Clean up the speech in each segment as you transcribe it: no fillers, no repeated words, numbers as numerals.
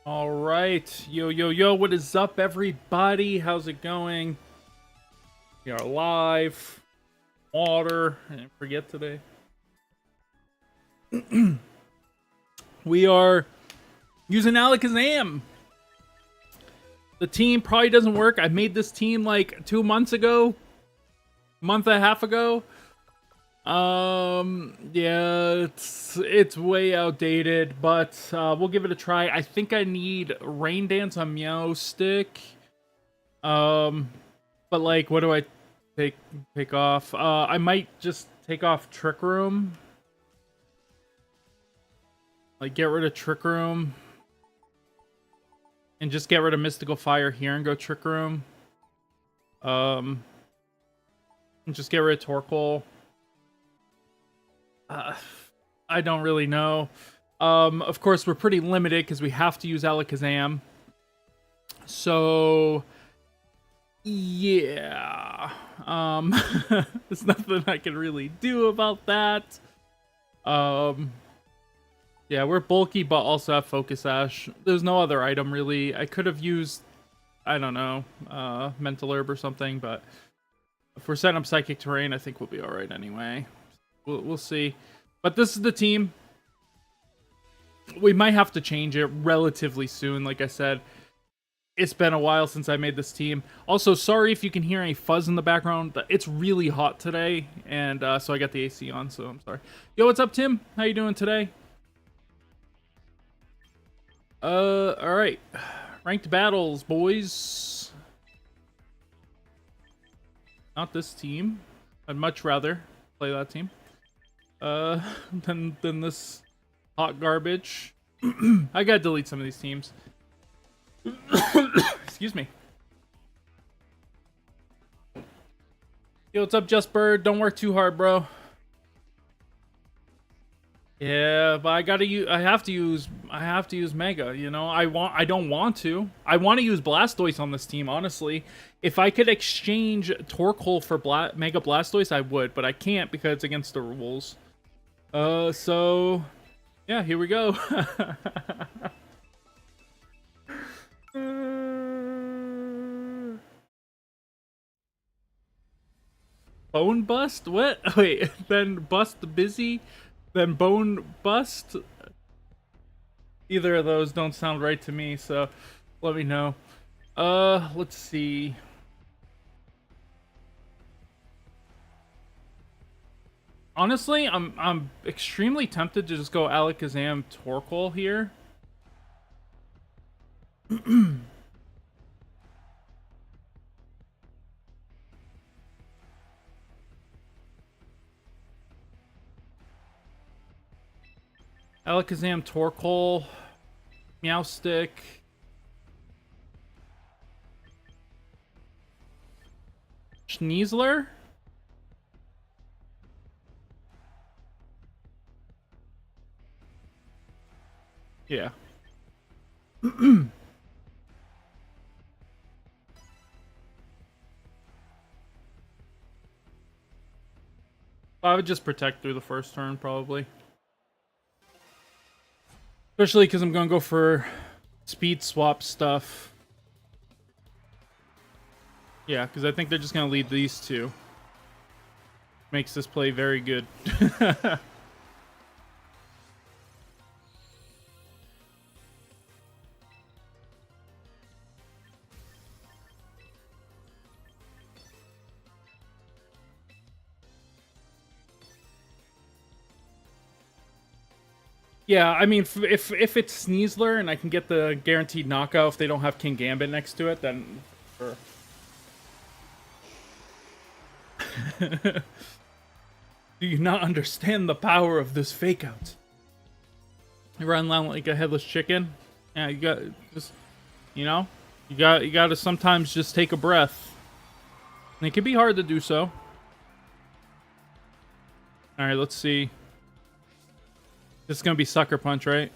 All right. Yo, yo, yo. What is up, everybody? How's it going? We are live. Water. I didn't forget today. We are using Alakazam. The team probably doesn't work. I made this team like 2 months ago. Month and a half ago. Yeah, it's way outdated, but we'll give it a try. I think I need Rain Dance on Meow Stick. But like, what do I take off? I might just take off Trick Room. Like, get rid of Trick Room. And just get rid of Mystical Fire here and go Trick Room. And just get rid of Torkoal. I don't really know. Of course, we're pretty limited because we have to use Alakazam. So, yeah. There's nothing I can really do about that. Yeah, we're bulky, but also have Focus Ash. There's no other item, really. I could have used, I don't know, Mental Herb or something, but if we're setting up Psychic Terrain, I think we'll be alright anyway. We'll see. But this is the team. We might have to change it relatively soon, like I said. It's been a while since I made this team. Also, sorry if you can hear any fuzz in the background. It's really hot today, and so I got the AC on, so I'm sorry. Yo, what's up, Tim? How you doing today? Alright. Ranked battles, boys. Not this team. I'd much rather play that team. Than this hot garbage. I gotta delete some of these teams. Excuse me. Yo, what's up, Just Bird? Don't work too hard, bro. Yeah, but I have to use Mega, you know? I don't want to. I want to use Blastoise on this team, honestly. If I could exchange Torkoal for Mega Blastoise, I would, but I can't because it's against the rules. So yeah, here we go. Bone Bust? What? Wait, then Bust Busy? Then Bone Bust? Either of those don't sound right to me, so let me know. Let's see. Honestly, I'm extremely tempted to just go Alakazam Torkoal here. Alakazam Torkoal, Meowstic. Sneasler? Yeah. I would just protect through the first turn, probably. Especially because I'm going to go for speed swap stuff. Yeah, because I think they're just going to lead these two. Makes this play very good. Yeah, I mean, if it's Sneasler and I can get the guaranteed knockout if they don't have King Gambit next to it, then sure. Do you not understand the power of this fake out? You run around like a headless chicken. Yeah, you got just, you know, you got to sometimes just take a breath. And it can be hard to do so. All right, let's see. This is gonna be Sucker Punch, right?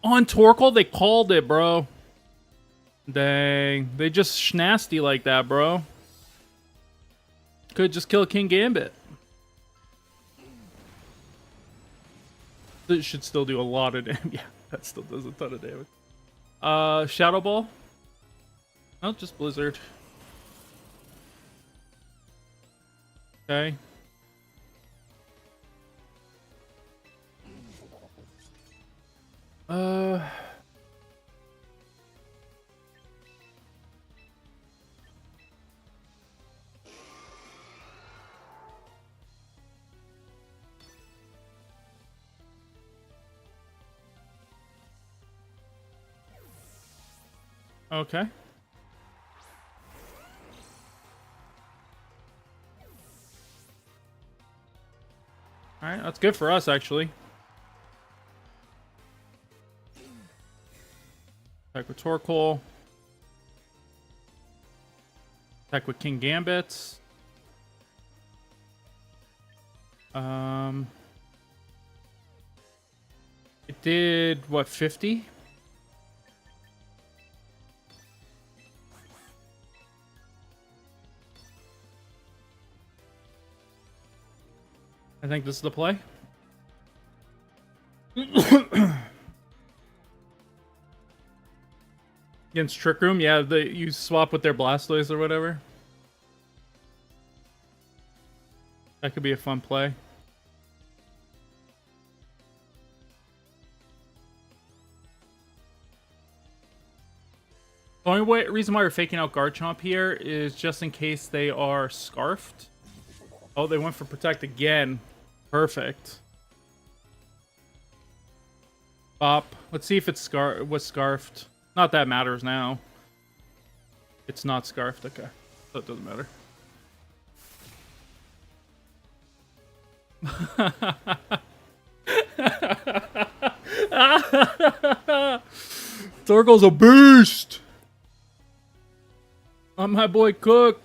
On Torkoal, they called it, bro. Dang, they just schnasty like that, bro. Could just kill King Gambit. This should still do a lot of damage. Yeah, that still does a ton of damage. Shadow Ball. Oh, just Blizzard. Okay. Okay. Alright, that's good for us, actually. Attack with Torkoal. Attack with King Gambit. It did, what, 50? I think this is the play. Against Trick Room, yeah, you swap with their Blastoise or whatever. That could be a fun play. The only reason why we're faking out Garchomp here is just in case they are Scarfed. Oh, they went for Protect again. Perfect. Bop. Let's see if it's was Scarfed. Not that matters now. It's not Scarfed. Okay. So it doesn't matter. Torkoal's a beast! I'm my boy Cook.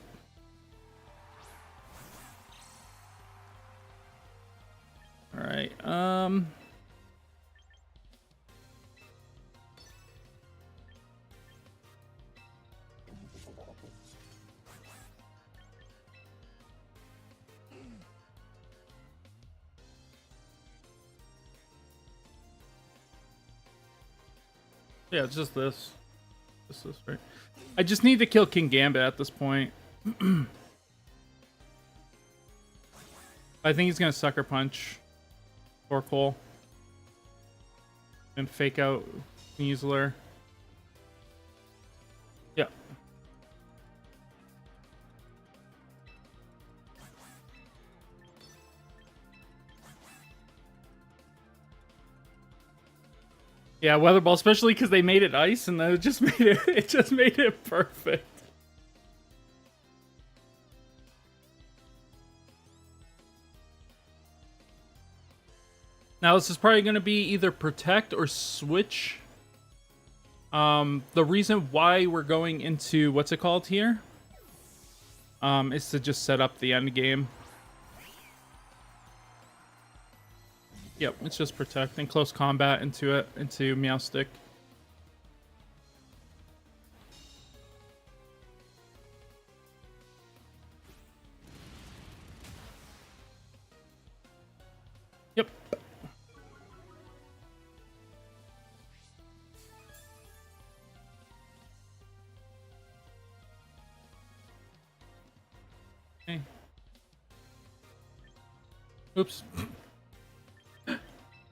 Alright, yeah, it's just this. Just this, right? I just need to kill King Gambit at this point. I think he's gonna Sucker Punch Torkoal and fake out Sneasler. Yeah. Yeah, Weather Ball, especially because they made it ice, and then it just made it perfect. Now this is probably going to be either Protect or Switch. The reason why we're going into what's it called here, is to just set up the end game. Yep, it's just Protect and Close Combat into it, into Meowstic. Yep. Okay. Oops.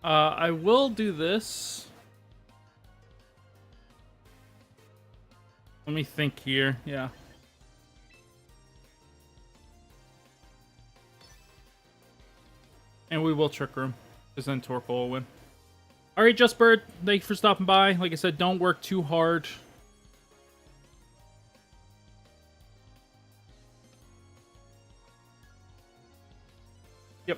I will do this. Let me think here. Yeah. And we will Trick Room, because then Torkoal will win. Alright, Just Bird, thank you for stopping by. Like I said, don't work too hard. Yep.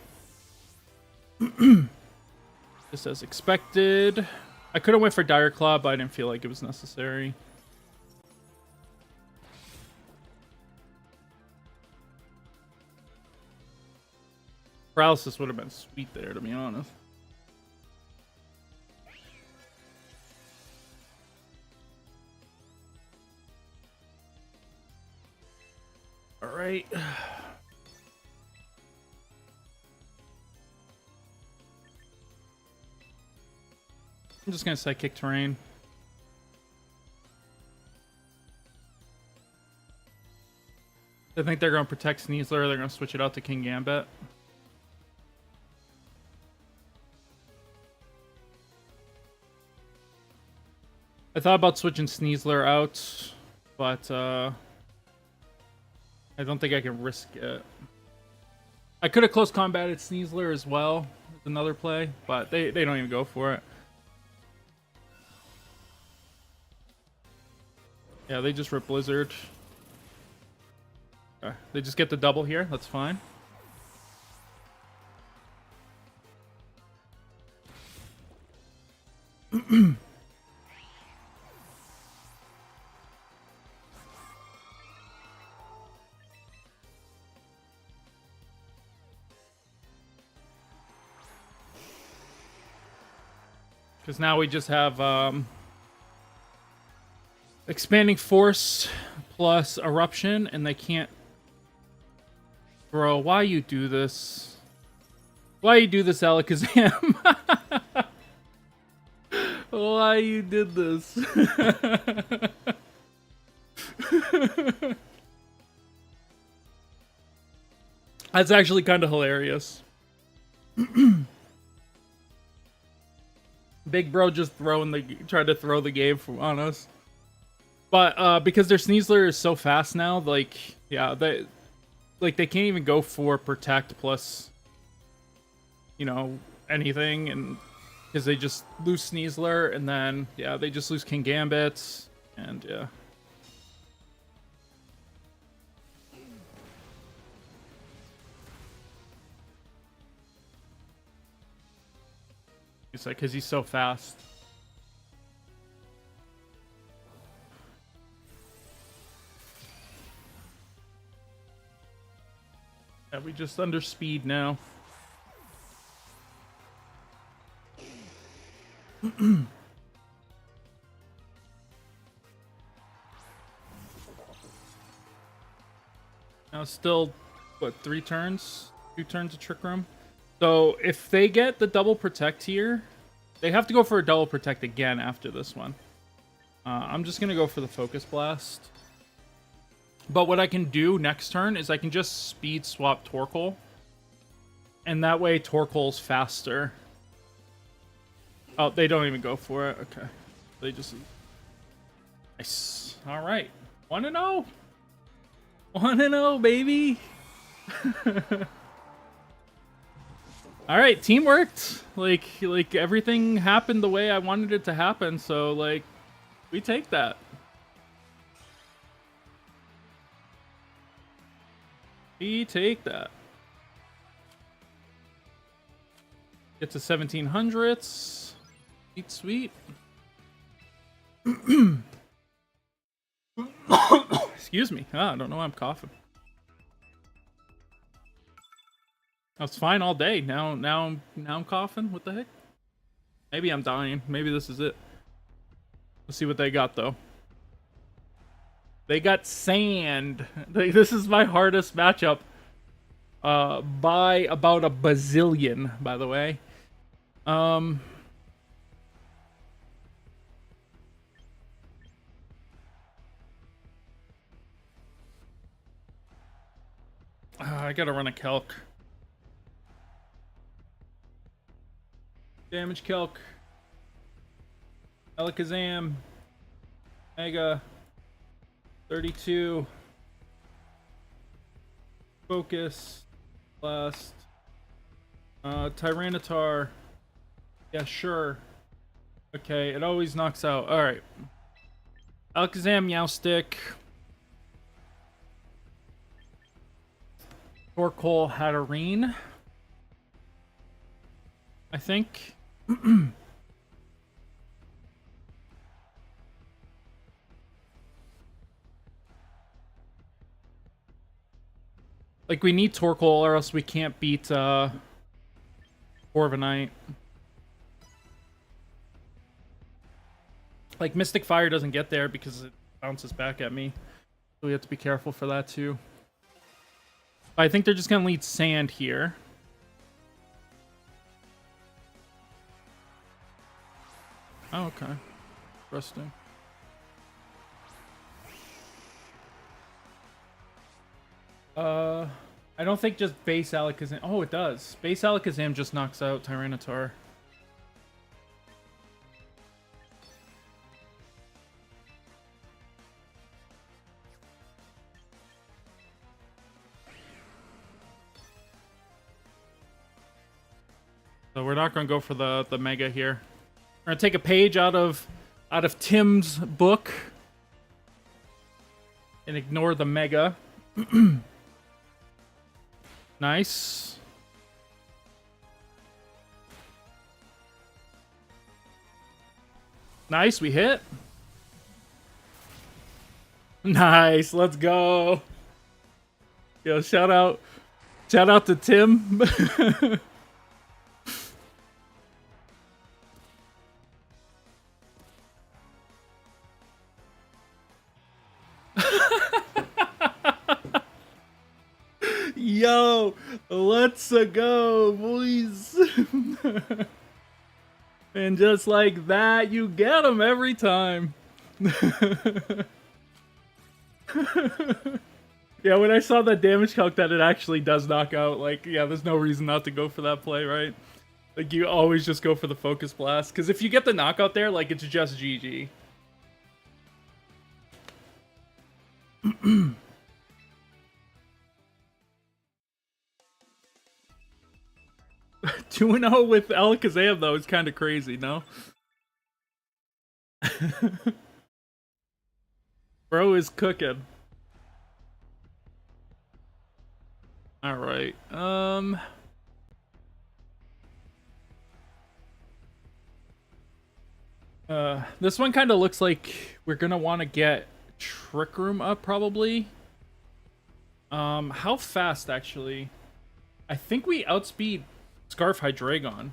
Just as expected. I could have went for Dire Claw, but I didn't feel like it was necessary. Paralysis would have been sweet there, to be honest. Alright. I'm just gonna Psychic Terrain. I think they're gonna protect Sneasler. They're gonna switch it out to King Gambit. I thought about switching Sneasler out, but I don't think I can risk it. I could have close combated Sneasler as well. It's another play, but they don't even go for it. Yeah, they just rip Blizzard. Okay. They just get the double here. That's fine. Because now we just have Expanding Force plus Eruption, and they can't... Bro, why you do this? Why you do this, Alakazam? Why you did this? That's actually kind of hilarious. Big bro just tried to throw the game on us. But because their Sneasler is so fast now, like, yeah, they can't even go for Protect plus, you know, anything, and because they just lose Sneasler, and then yeah, they just lose King Gambit, and yeah. It's like, because he's so fast. Yeah, we just under speed now. Now still, what, 3 turns? 2 turns of Trick Room? So if they get the double protect here, they have to go for a double protect again after this one. I'm just gonna go for the Focus Blast. But what I can do next turn is I can just speed swap Torkoal. And that way Torkoal's faster. Oh, they don't even go for it. Okay. They just... Nice. Alright. 1-0. 1-0, baby. Alright, team worked. Like everything happened the way I wanted it to happen, so like we take that. We take that. Get to 1700s. Sweet, sweet. Excuse me. I don't know why I'm coughing. I was fine all day. Now I'm coughing. What the heck? Maybe I'm dying. Maybe this is it. Let's see what they got though. They got Sand. This is my hardest matchup. By about a bazillion, by the way. I gotta run a calc. Damage calc. Alakazam. Mega. 32. Focus. Blast. Tyranitar. Yeah, sure. Okay, it always knocks out. Alright. Alakazam, Meowstic. Torkoal, Hatterene. I think. Like, we need Torkoal or else we can't beat Corviknight. Like, Mystic Fire doesn't get there because it bounces back at me. So we have to be careful for that too. I think they're just going to lead Sand here. Oh, okay. Interesting. I don't think just base Alakazam. Oh, it does. Base Alakazam just knocks out Tyranitar. So we're not going to go for the Mega here. We're going to take a page out of Tim's book and ignore the Mega. Nice. Nice, we hit. Nice, let's go. Yo, shout out to Tim. Yo, let's go, boys. And just like that, you get them every time. Yeah, when I saw that damage calc that it actually does knock out, like, yeah, there's no reason not to go for that play, right? Like, you always just go for the Focus Blast. Because if you get the knockout there, like, it's just GG. 2-0 with Alakazam, though, is kind of crazy, no? Bro is cooking. Alright, this one kind of looks like we're gonna want to get Trick Room up, probably. How fast, actually? I think we outspeed Scarf Hydreigon.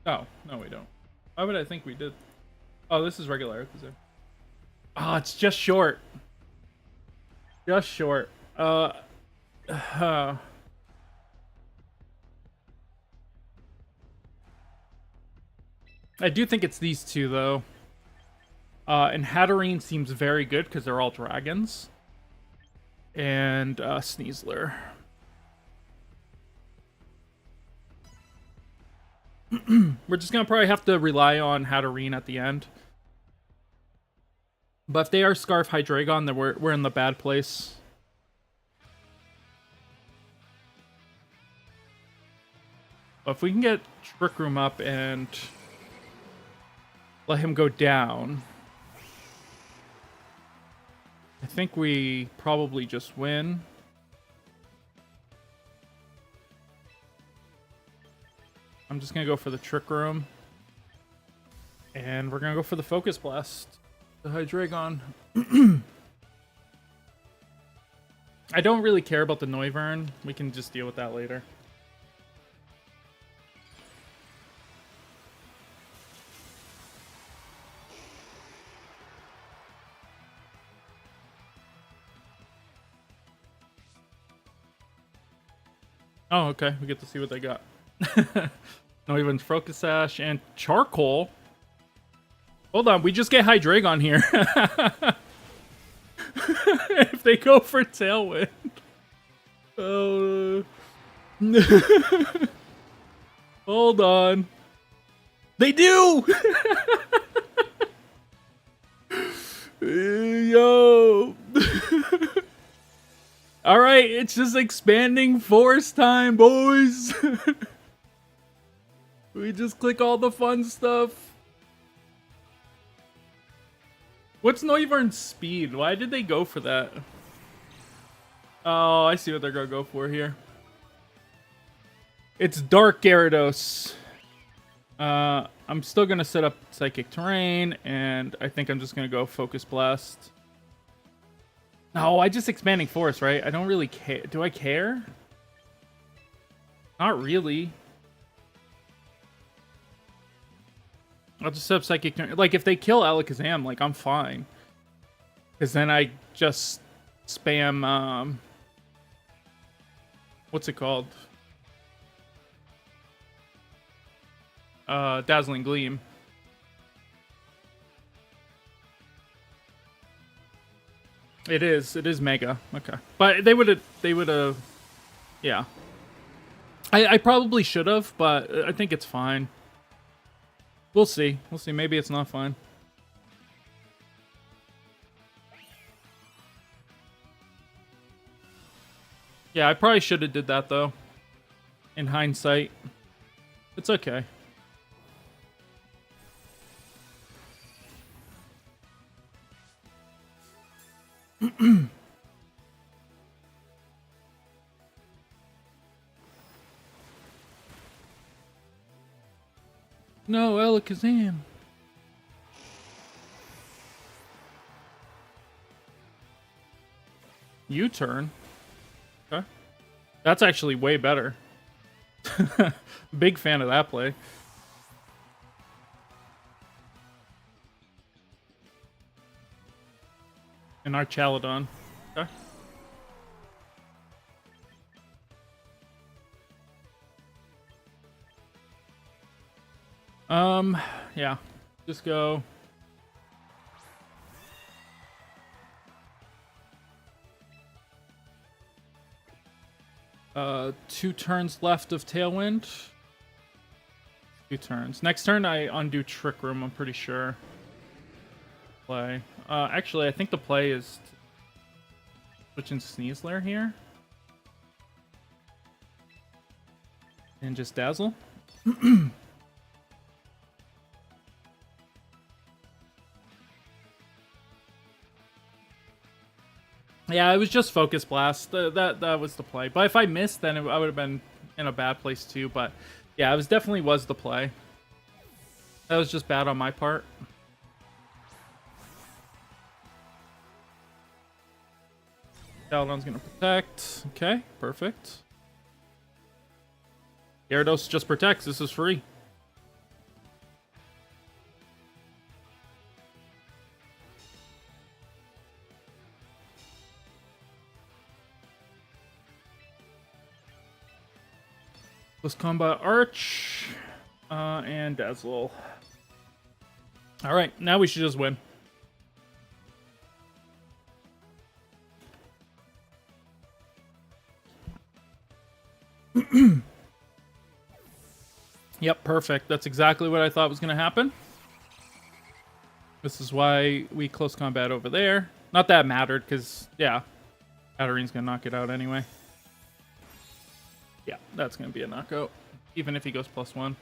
Oh, no we don't. Why would I think we did? Oh, this is regular Alakazam. Oh, it's just short. Just short. I do think it's these two, though. And Hatterene seems very good because they're all dragons. And Sneasler. We're just going to probably have to rely on Hatterene at the end. But if they are Scarf Hydreigon, then we're in the bad place. But if we can get Trick Room up and let him go down, I think we probably just win. I'm just going to go for the Trick Room. And we're going to go for the Focus Blast. The Hydreigon. I don't really care about the Noivern. We can just deal with that later. Oh, okay. We get to see what they got. Noivern's Focus Sash and Charcoal. Hold on, we just get Hydreigon here. If they go for Tailwind. Oh. Hold on. They do! Yo. Alright, it's just expanding force time, boys. We just click all the fun stuff. What's Noivern's speed? Why did they go for that? Oh, I see what they're gonna go for here. It's Dark Gyarados. I'm still gonna set up Psychic Terrain, and I think I'm just gonna go Focus Blast. No, I just Expanding Force, right? I don't really care. Do I care? Not really. I'll just set up Psychic Terrain. Like, if they kill Alakazam, like, I'm fine. Because then I just spam what's it called? Dazzling Gleam. It is mega. Okay. But they would have yeah. I probably should have, but I think it's fine. We'll see. We'll see. Maybe it's not fine. Yeah, I probably should have did that though. In hindsight. It's okay. No, Alakazam. U-turn. Okay. That's actually way better. Big fan of that play. And our Chaladon. Okay. Yeah. Just go. Two turns left of Tailwind. 2 turns. Next turn I undo Trick Room, I'm pretty sure. Play. Actually, I think the play is switching Sneeze Lair here. And just Dazzle. Yeah, it was just Focus Blast. That was the play. But if I missed, then I would have been in a bad place too. But yeah, it definitely was the play. That was just bad on my part. Caladon's gonna protect. Okay, perfect. Gyarados just protects. This is free. Close Combat Arch. And Dazzle. Alright, now we should just win. Yep, perfect. That's exactly what I thought was going to happen. This is why we close combat over there. Not that it mattered, because, yeah, Katarina's going to knock it out anyway. Yeah, that's going to be a knockout, even if he goes +1.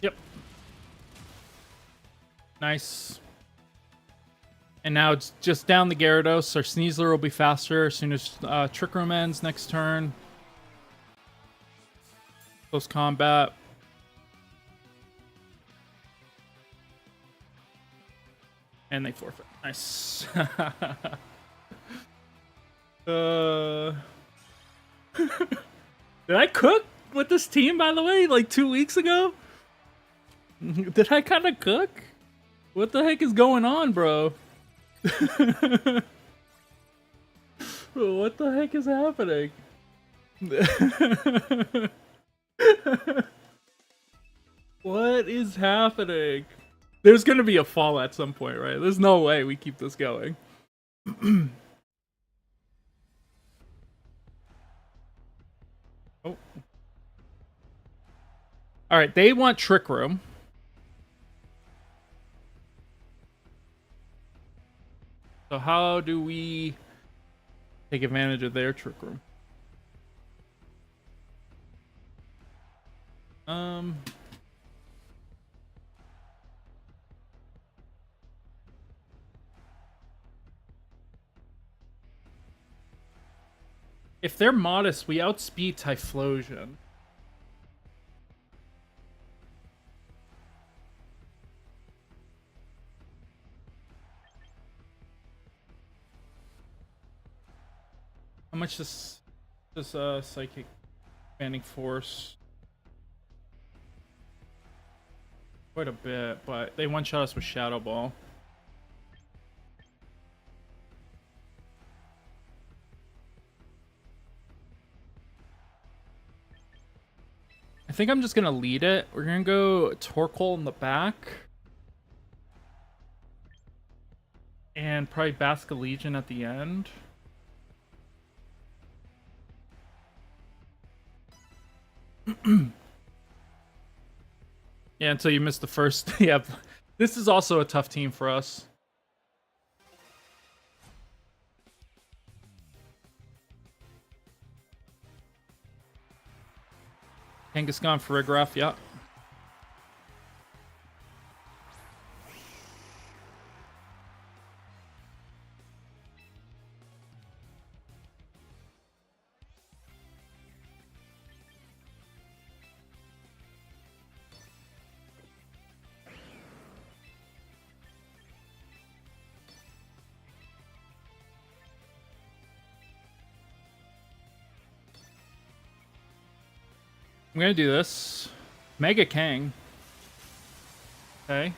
Yep. Nice. And now it's just down the Gyarados. Our Sneasler will be faster as soon as Trick Room ends next turn. Close combat. And they forfeit. Nice. Did I cook with this team, by the way, like 2 weeks ago? Did I kind of cook? What the heck is going on, bro? What the heck is happening? What is happening? There's gonna be a fall at some point, right? There's no way we keep this going. Oh. Alright, they want Trick Room. So how do we take advantage of their Trick Room? If they're modest, we outspeed Typhlosion. How much does Psychic Expanding Force? quite a bit, but they one-shot us with Shadow Ball. I think I'm just gonna lead it. We're gonna go Torkoal in the back. And probably Basca Legion at the end. Yeah, until you miss the first. Yeah, this is also a tough team for us. Kangaskhan for Rigraph, yeah. I'm gonna do this. Mega Kang. Okay.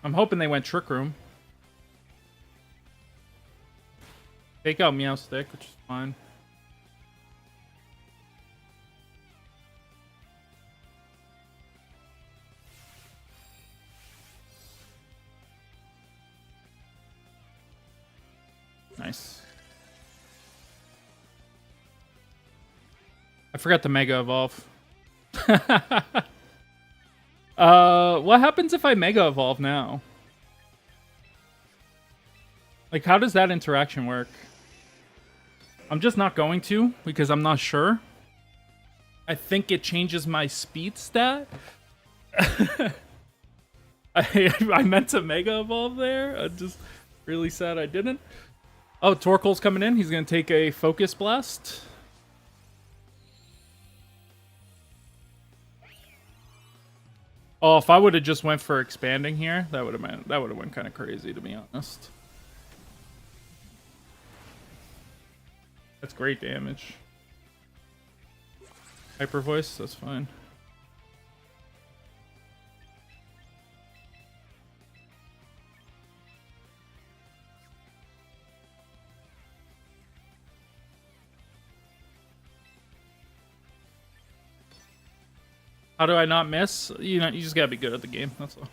I'm hoping they went Trick Room. Take out Meowstic, which is fine. Nice. I forgot the Mega Evolve. What happens if I Mega Evolve now? Like, how does that interaction work? I'm just not going to, because I'm not sure. I think it changes my speed stat. I meant to Mega Evolve there. I'm just really sad I didn't. Oh, Torkoal's coming in. He's going to take a Focus Blast. Oh, if I would have just went for expanding here, that would have went kind of crazy, to be honest. That's great damage. Hyper Voice, that's fine. How do I not miss? You know, you just gotta be good at the game. That's all.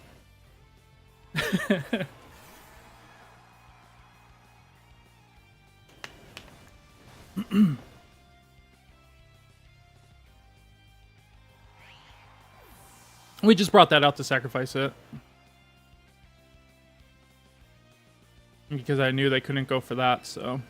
We just brought that out to sacrifice it. Because I knew they couldn't go for that, so.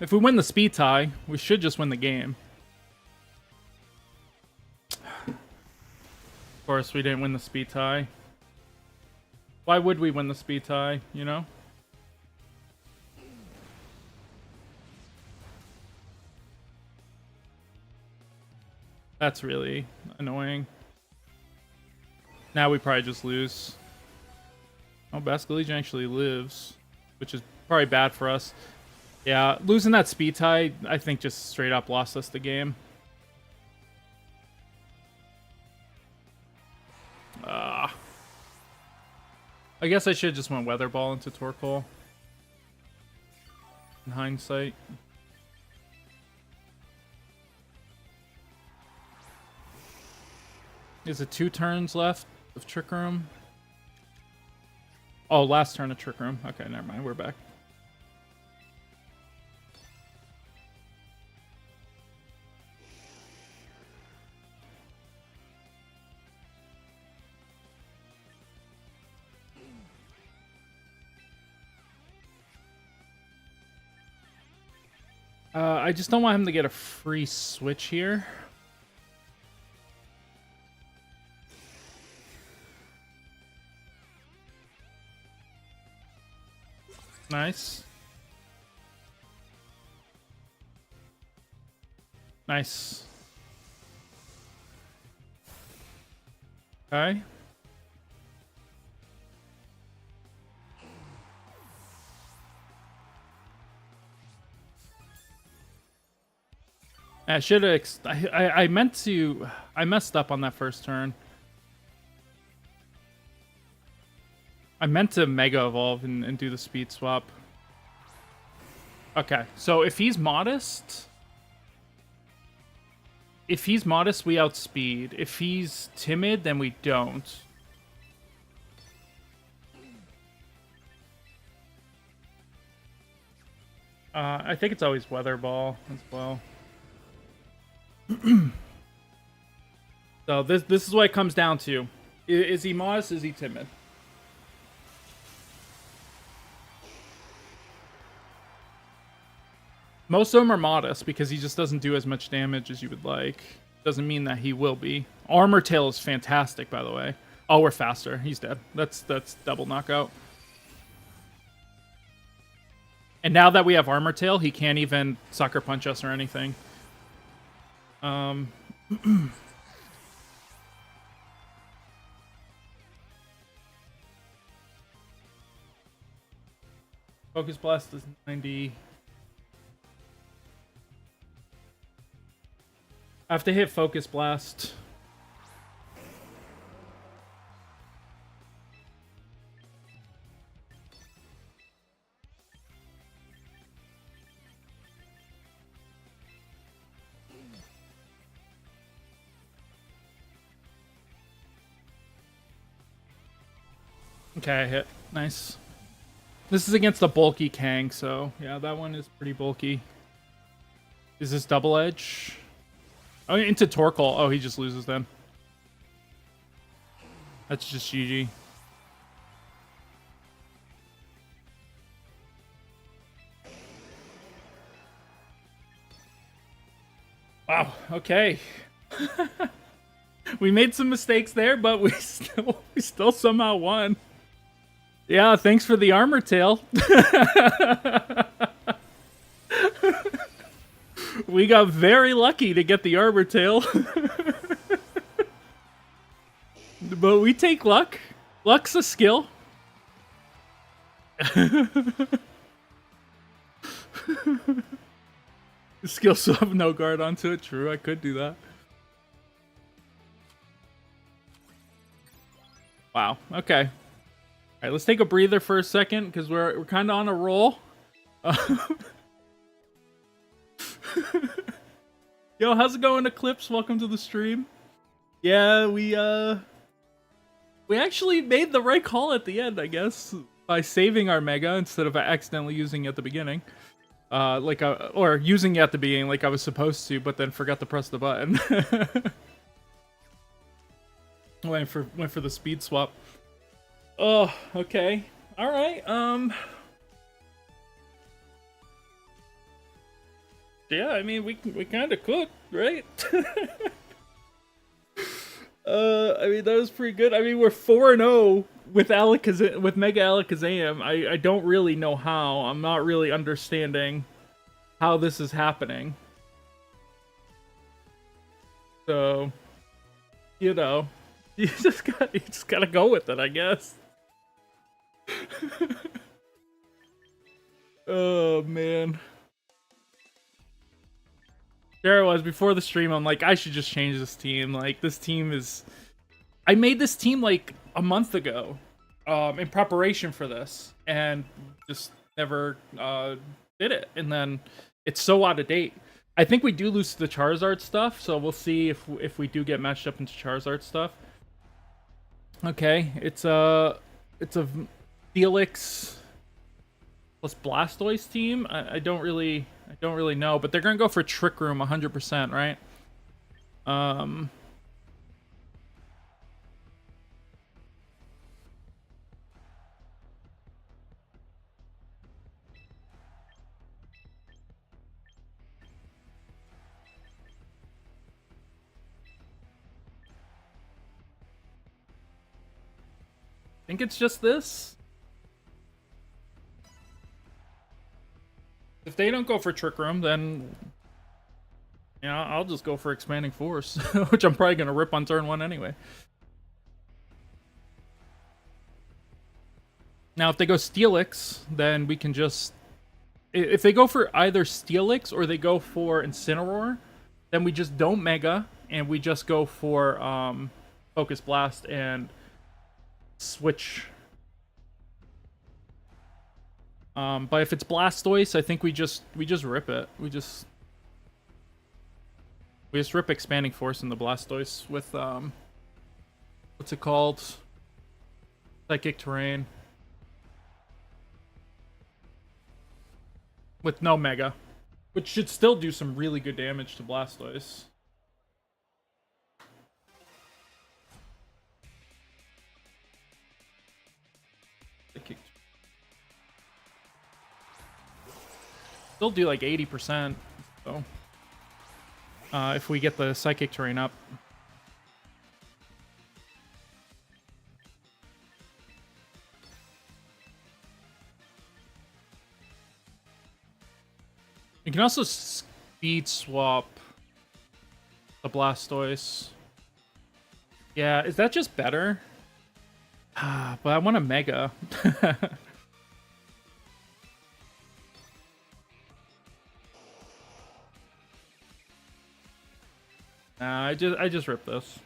If we win the speed tie, we should just win the game. Of course, we didn't win the speed tie. Why would we win the speed tie, you know? That's really annoying. Now we probably just lose. Oh, Basca Legion actually lives, which is probably bad for us. Yeah, losing that speed tie, I think, just straight up lost us the game. I guess I should have just went Weather Ball into Torkoal. In hindsight. Is it 2 turns left of Trick Room? Oh, last turn of Trick Room. Okay, never mind. We're back. I just don't want him to get a free switch here. Nice. Nice. Okay. I should have. I meant to. I messed up on that first turn. I meant to Mega Evolve and do the speed swap. Okay, so if he's modest, we outspeed. If he's timid, then we don't. I think it's always Weather Ball as well. So this is what it comes down to. Is he modest? Is he timid? Most of them are modest because he just doesn't do as much damage as you would like. Doesn't mean that he will be. Armor Tail is fantastic, by the way. Oh, we're faster. He's dead. That's double knockout. And now that we have Armor Tail, he can't even Sucker Punch us or anything. Focus Blast is 90. I have to hit Focus Blast. Okay, I hit. Nice. This is against a bulky Kang, so yeah, that one is pretty bulky. Is this double edge? Oh, into Torkoal. Oh, he just loses then. That's just GG. Wow, okay. We made some mistakes there, but we still somehow won. Yeah, thanks for the Armor Tail. We got very lucky to get the Armor Tail. But we take luck. Luck's a skill. Skill still have no guard onto it. True, I could do that. Wow, okay. Alright, let's take a breather for a second, because we're kind of on a roll. Yo, how's it going, Eclipse? Welcome to the stream. Yeah, we actually made the right call at the end, I guess, by saving our Mega instead of accidentally using it at the beginning. Or using it at the beginning like I was supposed to, but then forgot to press the button. went for the speed swap. Oh, okay. All right. Yeah, I mean, we kind of cooked, right? I mean, that was pretty good. I mean, we're 4-0 with Mega Alakazam. I don't really know how. I'm not really understanding how this is happening. So, you know, you just gotta go with it, I guess. Oh man. There it was before the stream. I'm like, I should just change this team. Like, this team is. I made this team like a month ago, in preparation for this, and just never did it. And then it's so out of date. I think we do lose the Charizard stuff, so we'll see if we do get matched up into Charizard stuff. Okay, it's a Felix plus Blastoise team. I don't really know, but they're gonna go for Trick Room 100%, right? I think it's just this. If they don't go for Trick Room, then yeah, I'll just go for Expanding Force, which I'm probably gonna rip on turn 1 anyway. Now, if they go Steelix, then we can just... If they go for either Steelix or they go for Incineroar, then we just don't Mega, and we just go for Focus Blast and switch. But if it's Blastoise, I think we just rip it. We just rip Expanding Force in the Blastoise with what's it called? Psychic Terrain. With no Mega. Which should still do some really good damage to Blastoise. Still do like 80%. So, if we get the Psychic Terrain up. You can also speed swap the Blastoise. Yeah, is that just better? But I want a Mega. Nah, I just rip this.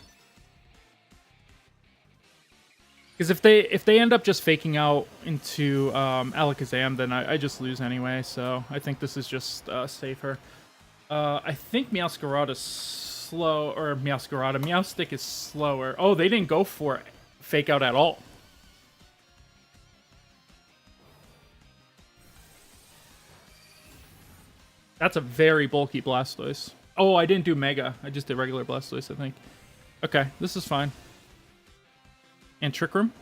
Because if they end up just faking out into Alakazam, then I just lose anyway. So I think this is just safer. I think Meowscarada is slow, or Meowstick is slower. Oh, they didn't go for fake out at all. That's a very bulky Blastoise. Oh, I didn't do Mega. I just did regular Blastoise, I think. Okay, this is fine. And Trick Room.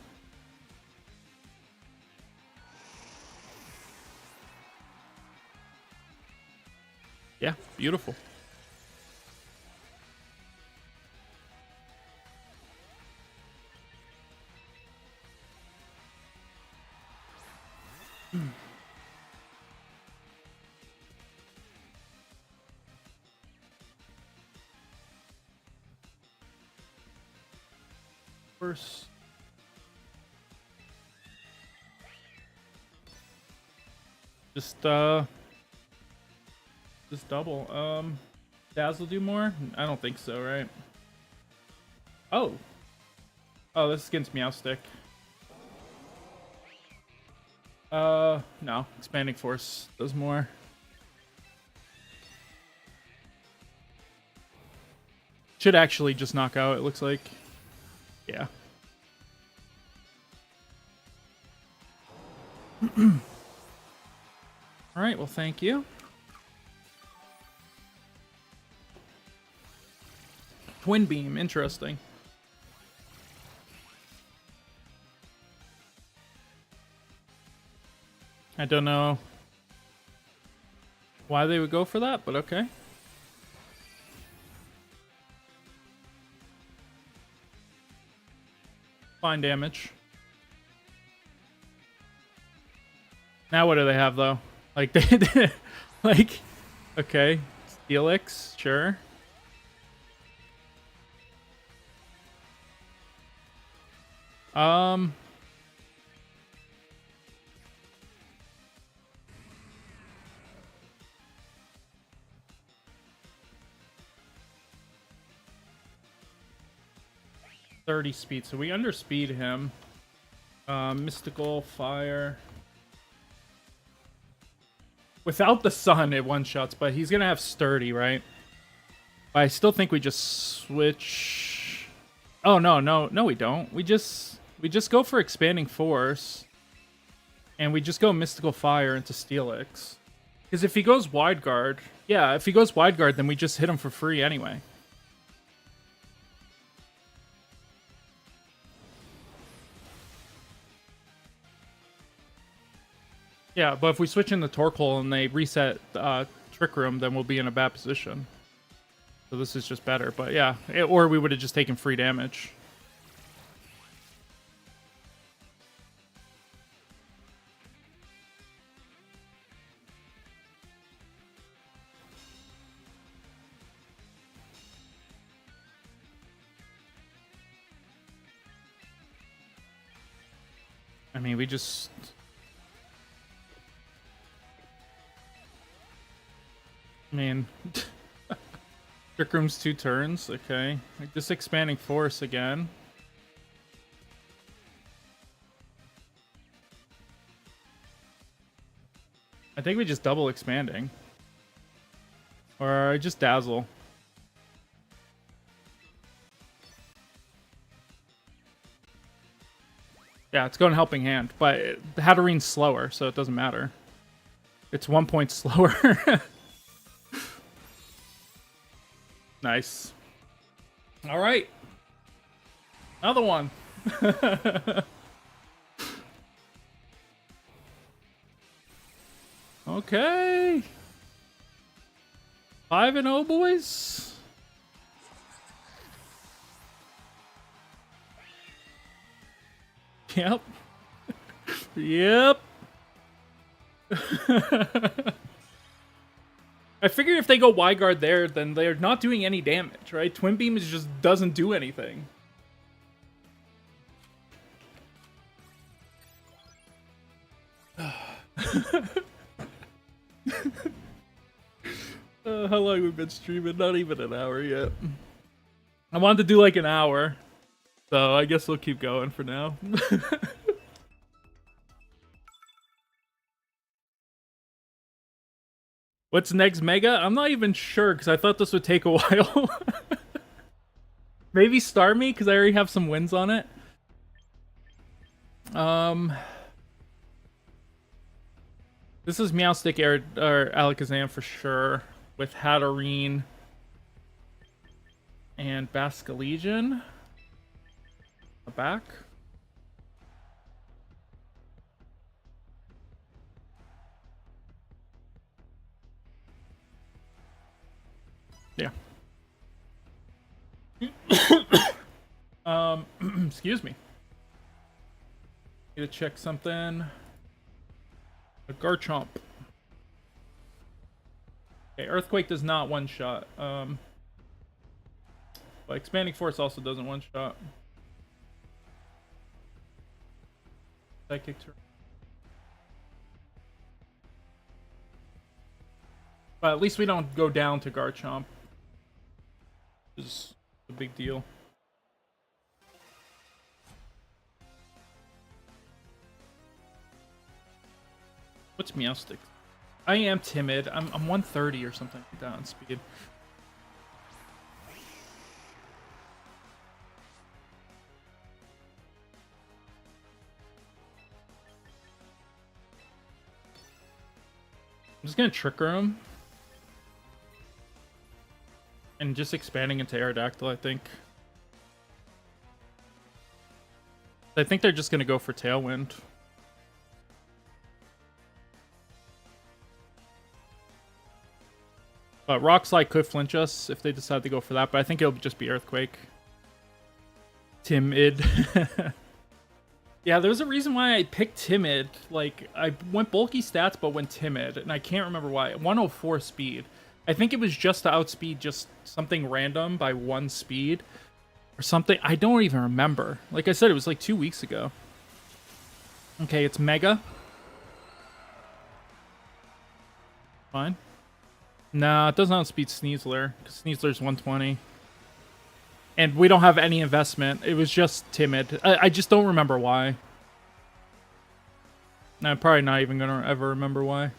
Yeah, beautiful. First. Just double. Dazzle do more? I don't think so, right? Oh. Oh, this is against Meowstick. No. Expanding Force does more. Should actually just knock out, it looks like. Yeah. Alright, well, thank you. Twin Beam, interesting. I don't know why they would go for that, but okay. Fine damage. Now what do they have, though? Like, like, okay. Steelix, sure. .30 speed, so we underspeed him. Mystical Fire. Without the sun, it one-shots, but he's gonna have Sturdy, right? But I still think we just switch... Oh, no, we don't. We just go for Expanding Force. And we just go Mystical Fire into Steelix. Because if he goes Wide Guard... Yeah, if he goes Wide Guard, then we just hit him for free anyway. Yeah, but if we switch in the Torkoal and they reset Trick Room, then we'll be in a bad position. So this is just better. But yeah, or we would have just taken free damage. I mean, we just... I mean... Trick Room's 2 turns, okay. Like, this expanding force again. I think we just double expanding. Or just dazzle. Yeah, it's going helping hand, but the Hatterene's slower, so it doesn't matter. It's 1 point slower. Nice. All right. Another one. Okay. 5-0, boys. Yep. Yep. I figured if they go Y-guard there, then they're not doing any damage, right? Twin Beam just doesn't do anything. How long we've been streaming? Not even an hour yet. I wanted to do like an hour, so I guess we'll keep going for now. What's next, Mega? I'm not even sure, because I thought this would take a while. Maybe Star Me, because I already have some wins on it. This is Meowstic or Alakazam for sure, with Hatterene and Basculegion. Back. Yeah. Excuse me. Need to check something. A Garchomp. Okay, Earthquake does not one-shot. But Expanding Force also doesn't one-shot. Psychic turn. But at least we don't go down to Garchomp. Which is a big deal. What's Meowstic? I am timid. I'm 130 or something like that on speed. I'm just gonna Trick Room. And just expanding into Aerodactyl, I think. I think they're just gonna go for Tailwind. But Rock Slide could flinch us if they decide to go for that, but I think it'll just be Earthquake. Timid. Yeah, there's a reason why I picked Timid. Like, I went bulky stats, but went Timid, and I can't remember why. 104 speed. I think it was just to outspeed just something random by 1 speed. Or something. I don't even remember. Like I said, it was like 2 weeks ago. Okay, it's Mega. Fine. Nah, it doesn't outspeed Sneasler, because Sneasler's 120. And we don't have any investment. It was just Timid. I just don't remember why. I'm probably not even going to ever remember why.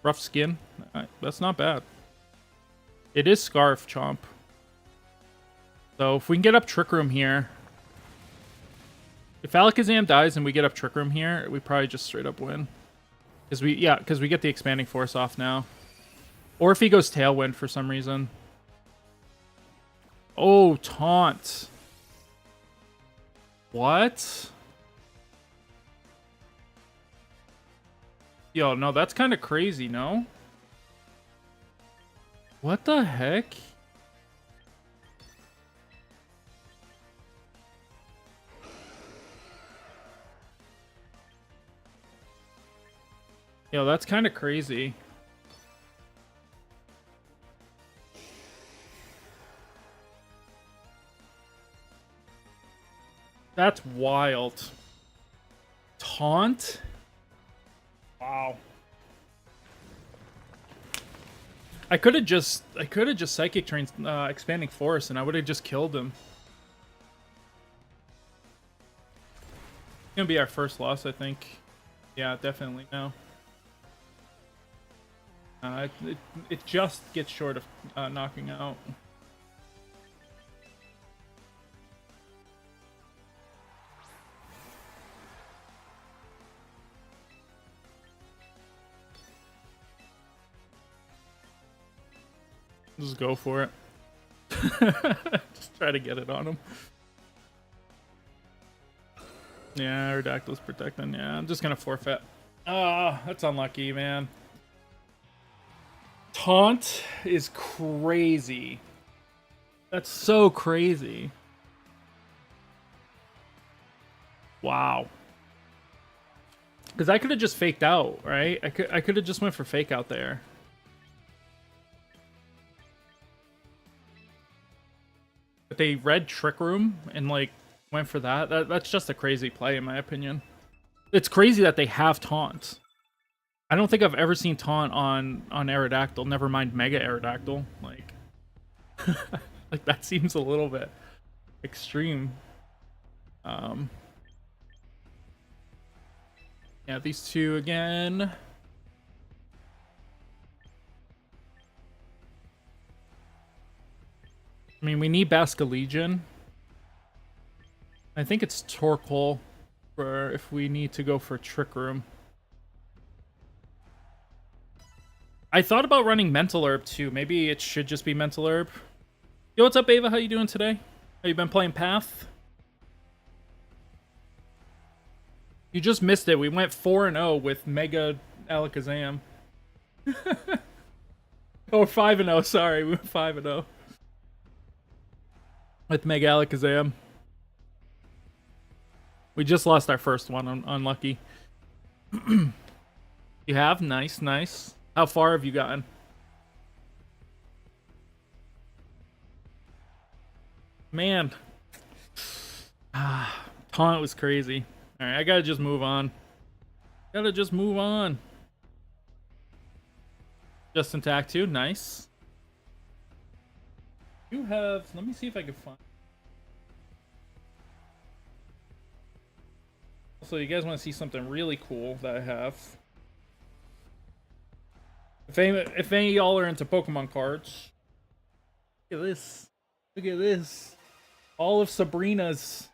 Rough Skin. That's not bad. It is Scarf Chomp. So if we can get up Trick Room here. If Alakazam dies and we get up Trick Room here, we probably just straight up win. Because we get the Expanding Force off now. Or if he goes Tailwind for some reason. Oh, Taunt. What? Yo, no, that's kind of crazy, no? What the heck? Yo, that's kind of crazy. That's wild. taunt? Wow. I could have just psychic trained expanding force, and I would have just killed him. It's gonna be our first loss, I think. Yeah, definitely now. It just gets short of knocking out. Just go for it. Just try to get it on him. Yeah, Aerodactyl's protecting. Yeah, I'm just gonna forfeit. Ah, that's unlucky, man. Taunt is crazy. That's so crazy. Wow. Because I could have just faked out, right? I could have just went for fake out there. But they read Trick Room and like went for that. That's just a crazy play in my opinion. It's crazy that they have taunt. I don't think I've ever seen taunt on Aerodactyl, never mind Mega Aerodactyl. Like like that seems a little bit extreme. Yeah, these two again. I mean, we need Basculegion. I think it's Torkoal for if we need to go for Trick Room. I thought about running Mental Herb too. Maybe it should just be Mental Herb. Yo, what's up, Ava? How you doing today? Have you been playing Path? You just missed it. We went 4-0 with Mega Alakazam. Oh, 5-0. Sorry, we went 5-0. With Mega Alakazam. We just lost our first one. Unlucky. You have? Nice, nice. How far have you gotten? Man. Taunt was crazy. Alright, I gotta just move on. Gotta just move on. Just in tack 2, nice. You have... Let me see if I can find... So you guys want to see something really cool that I have. If any of y'all are into Pokemon cards, look at this. Look at this. All of Sabrina's.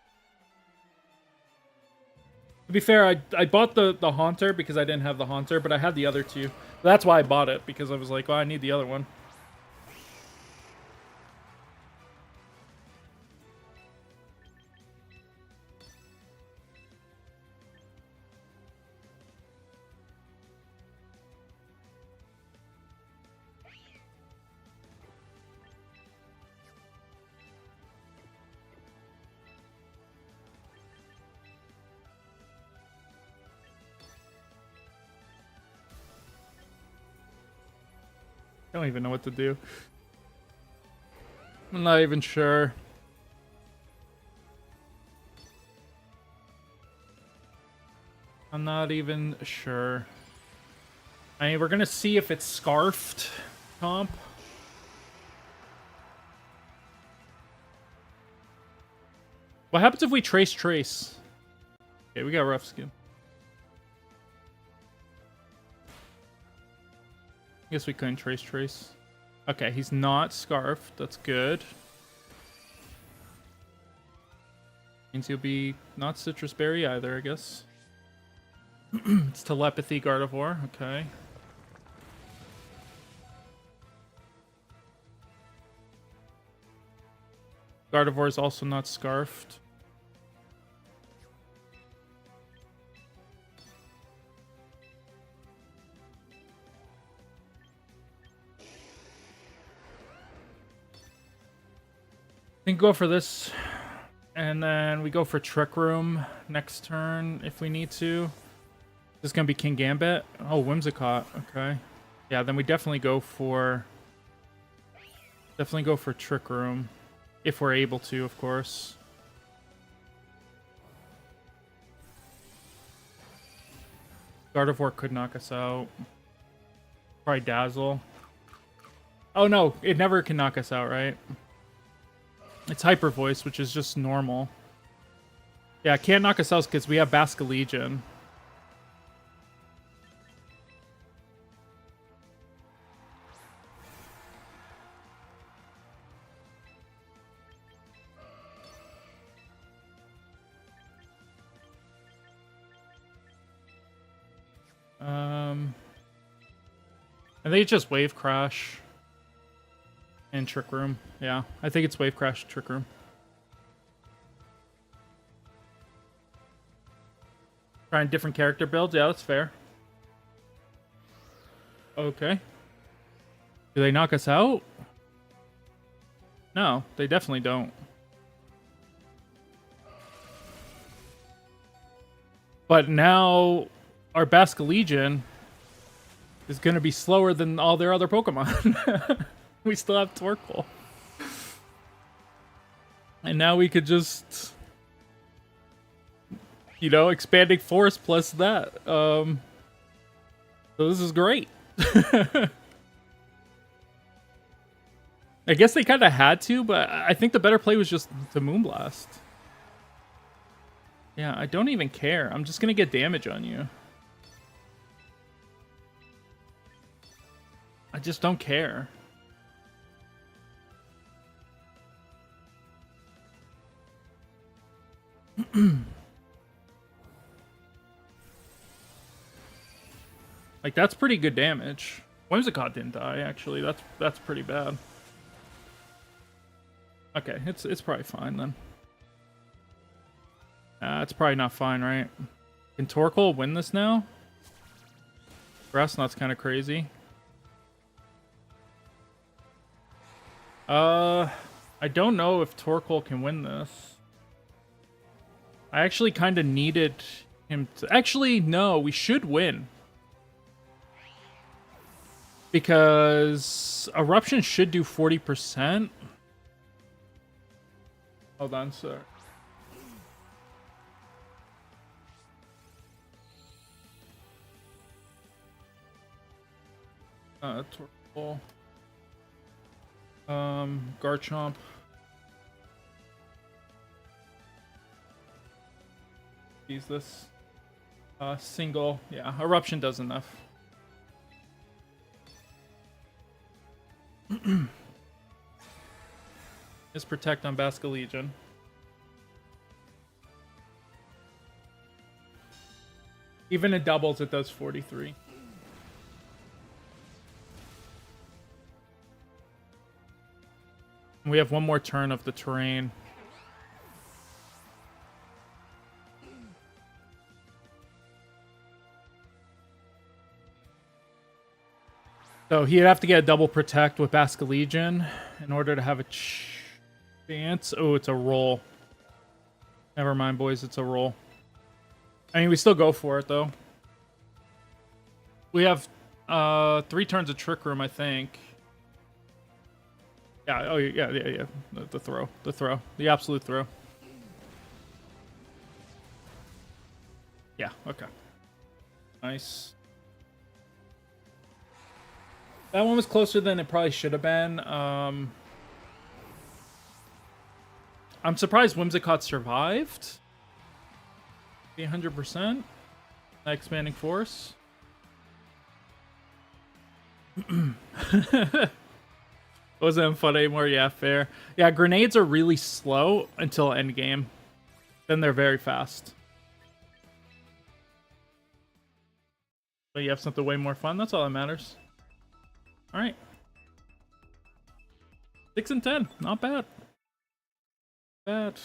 To be fair, I bought the Haunter because I didn't have the Haunter, but I had the other two. That's why I bought it, because I was like, oh, I need the other one. I don't even know what to do. I'm not even sure. I'm not even sure. I mean, we're gonna see if it's Scarfed comp. What happens if we trace? Okay, we got rough skin. Guess we couldn't trace. Okay, he's not Scarfed. That's good. Means he'll be not Citrus Berry either, I guess. It's Telepathy Gardevoir. Okay. Gardevoir is also not Scarfed. I think go for this, and then we go for Trick Room next turn if we need to. This is gonna be King Gambit. Oh, Whimsicott. Okay. Yeah, then we definitely go for Trick Room if we're able to, of course. Gardevoir could knock us out. Probably Dazzle. Oh no, it never can knock us out, right? It's Hyper Voice, which is just normal. Yeah, it can't knock us out because we have Basculegion. I think it's just Wave Crash and Trick Room. Yeah, I think it's Wave Crash, Trick Room. Trying different character builds. Yeah, that's fair. Okay. Do they knock us out? No, they definitely don't. But now our Basculegion is going to be slower than all their other Pokemon. We still have Torkoal. And now we could just, you know, expanding force plus that. So this is great. I guess they kind of had to, but I think the better play was just the Moonblast. Yeah, I don't even care. I'm just going to get damage on you. I just don't care. Like, that's pretty good damage. Whimsicott didn't die, actually. That's pretty bad. Okay, it's probably fine then. It's probably not fine, right? Can Torkoal win this now? Grass Knot's kind of crazy. I don't know if Torkoal can win this. I actually kind of needed him to... Actually, no, we should win. Because Eruption should do 40%. Hold on, sir. Torkoal. Garchomp. Use this. Single. Yeah, Eruption does enough. Just protect on Basculegion. Even in doubles, it does 43. We have one more turn of the terrain. So he'd have to get a double protect with Basculegion in order to have a chance. Oh, it's a roll. Never mind, boys. It's a roll. I mean, we still go for it, though. We have 3 turns of Trick Room, I think. Yeah, oh, yeah. The throw. The throw. The absolute throw. Yeah, okay. Nice. That one was closer than it probably should have been. I'm surprised Whimsicott survived. 100%. Expanding force. Wasn't fun anymore. Yeah, fair. Yeah, grenades are really slow until endgame. Then they're very fast. But you have something way more fun. That's all that matters. All right. 6 and 10. Not bad. Bad.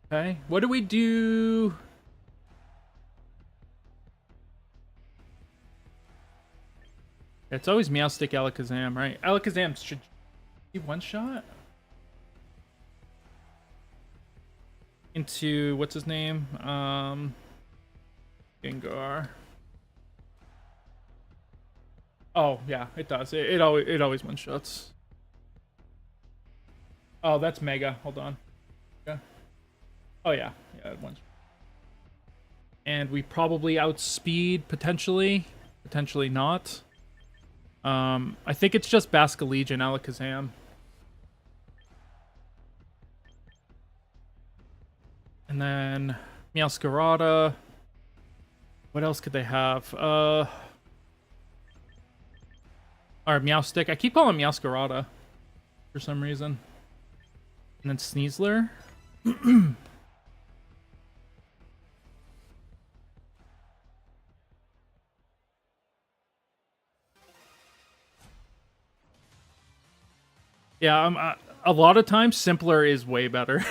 Okay. What do we do? It's always Meowstic Alakazam, right? Alakazam should be one shot into what's his name? Gengar. Oh yeah, it does. It always one shots. Oh, that's Mega. Hold on. Okay. Oh yeah, yeah, one. And we probably outspeed potentially, potentially not. I think it's just Basque and Alakazam. And then Meowscarada. What else could they have? Or Meowstick. I keep calling Meowscarada for some reason. And then Sneasler. Yeah, a lot of times simpler is way better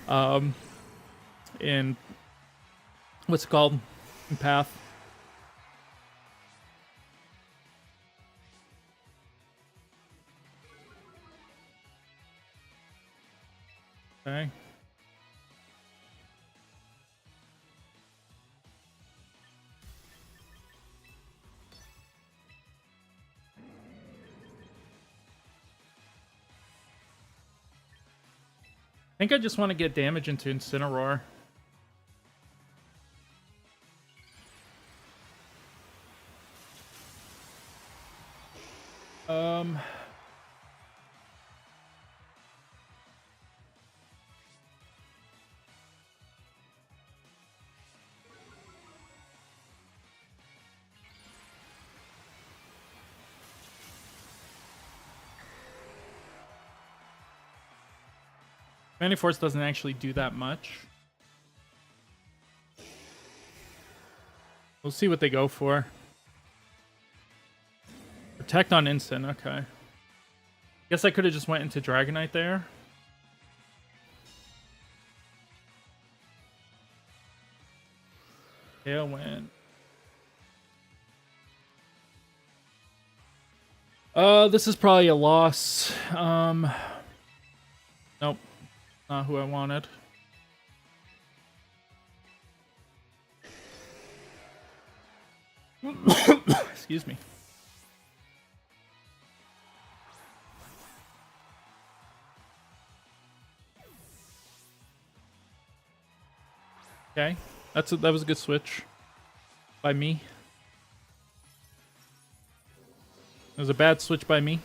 um in what's it called, in Path. Okay. I think I just want to get damage into Incineroar. Um, Mana Force doesn't actually do that much. We'll see what they go for. Protect on instant, okay. Guess I could have just went into Dragonite there. Tailwind. This is probably a loss. Nope. Not who I wanted. Excuse me. Okay, that was a good switch by me. It was a bad switch by me.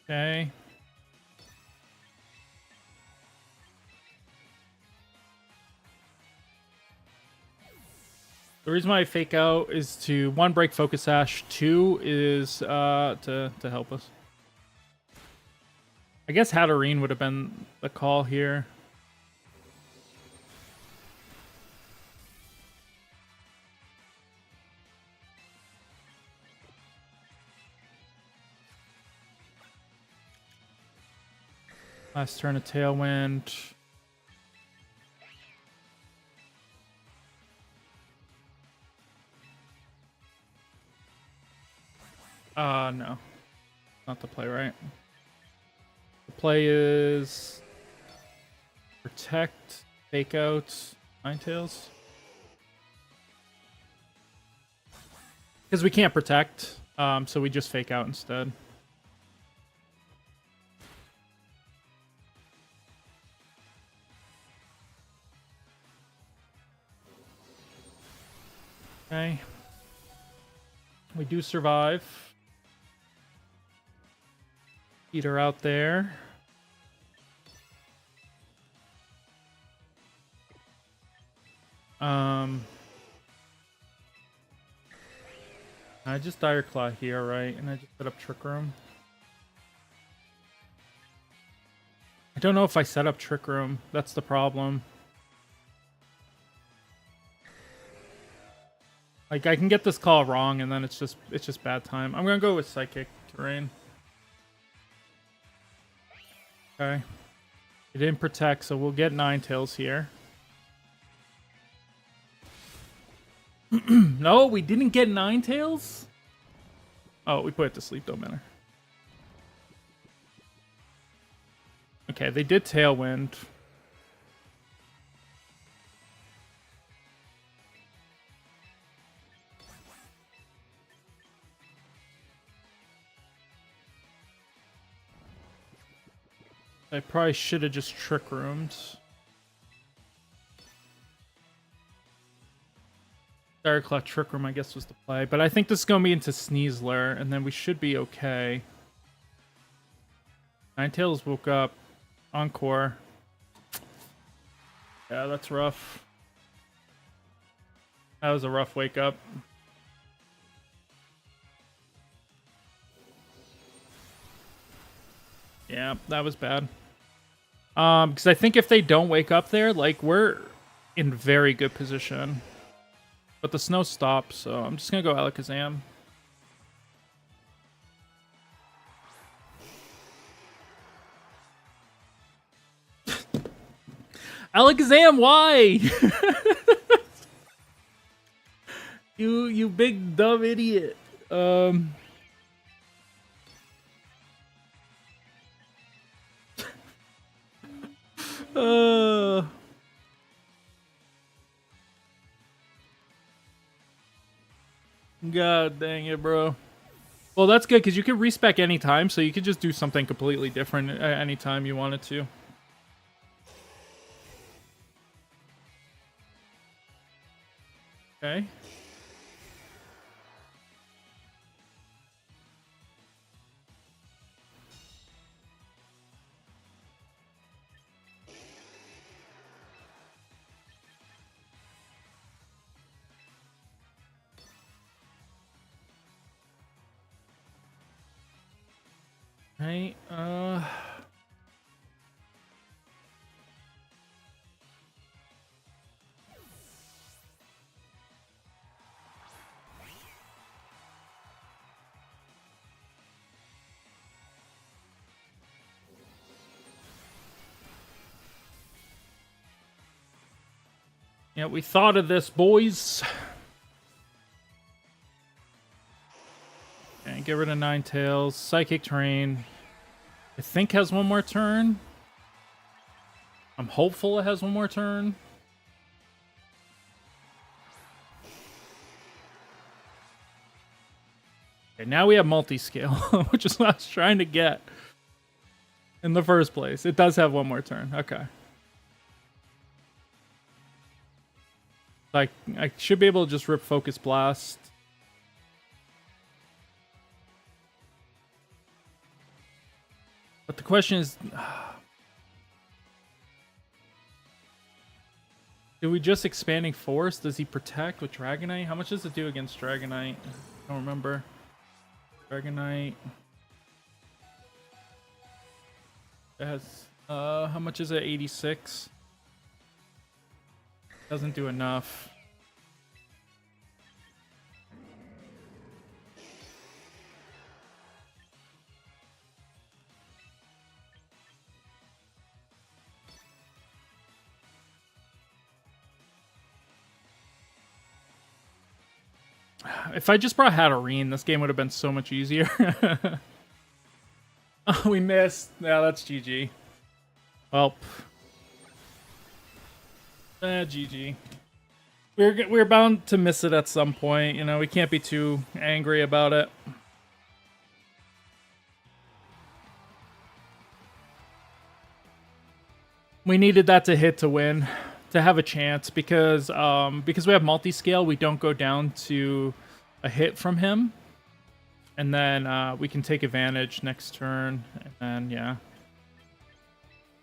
Okay. The reason why I fake out is to, one, break Focus Sash, two is to help us. I guess Hatterene would have been the call here. Last turn of Tailwind. No. Not the play, right? The play is Protect, Fake Out, Ninetales. Because we can't protect, so we just Fake Out instead. Okay. We do survive. Peter out there. I just Dire Claw here, right? And I just set up Trick Room. I don't know if I set up Trick Room. That's the problem. Like, I can get this call wrong, and then it's just bad time. I'm gonna go with Psychic Terrain. Okay. It didn't protect, so we'll get Ninetales here. No, we didn't get Ninetales? Oh, we put it to sleep, don't matter. Okay, they did Tailwind. I probably should have just Trick Roomed. Direct Trick Room, I guess, was the play. But I think this is going to be into Sneasler, and then we should be okay. Ninetales woke up. Encore. Yeah, that's rough. That was a rough wake up. Yeah, that was bad. Because I think if they don't wake up there, like, we're in very good position. But the snow stops, so I'm just gonna go Alakazam. Alakazam, why? You big dumb idiot. God dang it, bro. Well, that's good, because you can respec anytime, so you could just do something completely different at any time you wanted to. Okay. Right, yeah, we thought of this, boys. Okay, get rid of Ninetales. Psychic Terrain, I think, has one more turn. I'm hopeful it has one more turn. Okay, now we have multi-scale, which is what I was trying to get in the first place. It does have one more turn. Okay. Like, I should be able to just rip Focus Blast. But the question is, do we just Expanding Force? Does he protect with Dragonite? How much does it do against Dragonite? I don't remember. Dragonite. It has, how much is it? 86? Doesn't do enough. If I just brought Hatterene, this game would have been so much easier. Oh, we missed. Yeah, that's GG. Well, GG. We're bound to miss it at some point. You know, we can't be too angry about it. We needed that to hit to win, to have a chance, because we have multi-scale, we don't go down to a hit from him, and then we can take advantage next turn, and then yeah.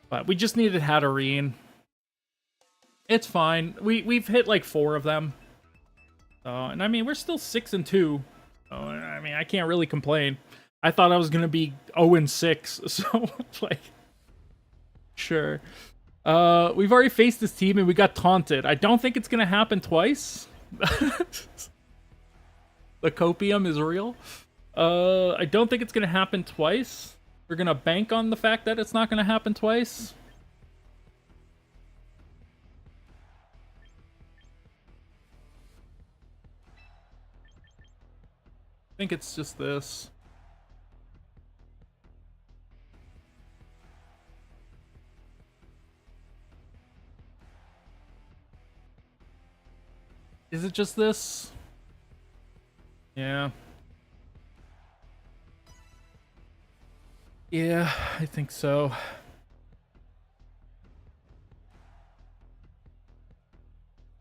But we just needed Hatterene. It's fine. We've hit like 4 of them. So, and I mean, we're still 6-2. So, I mean, I can't really complain. I thought I was gonna be 0-6, so like, sure. We've already faced this team and we got taunted. I don't think it's gonna happen twice. The copium is real. I don't think it's gonna happen twice. We're gonna bank on the fact that it's not gonna happen twice. I think it's just this. Is it just this? Yeah. Yeah, I think so.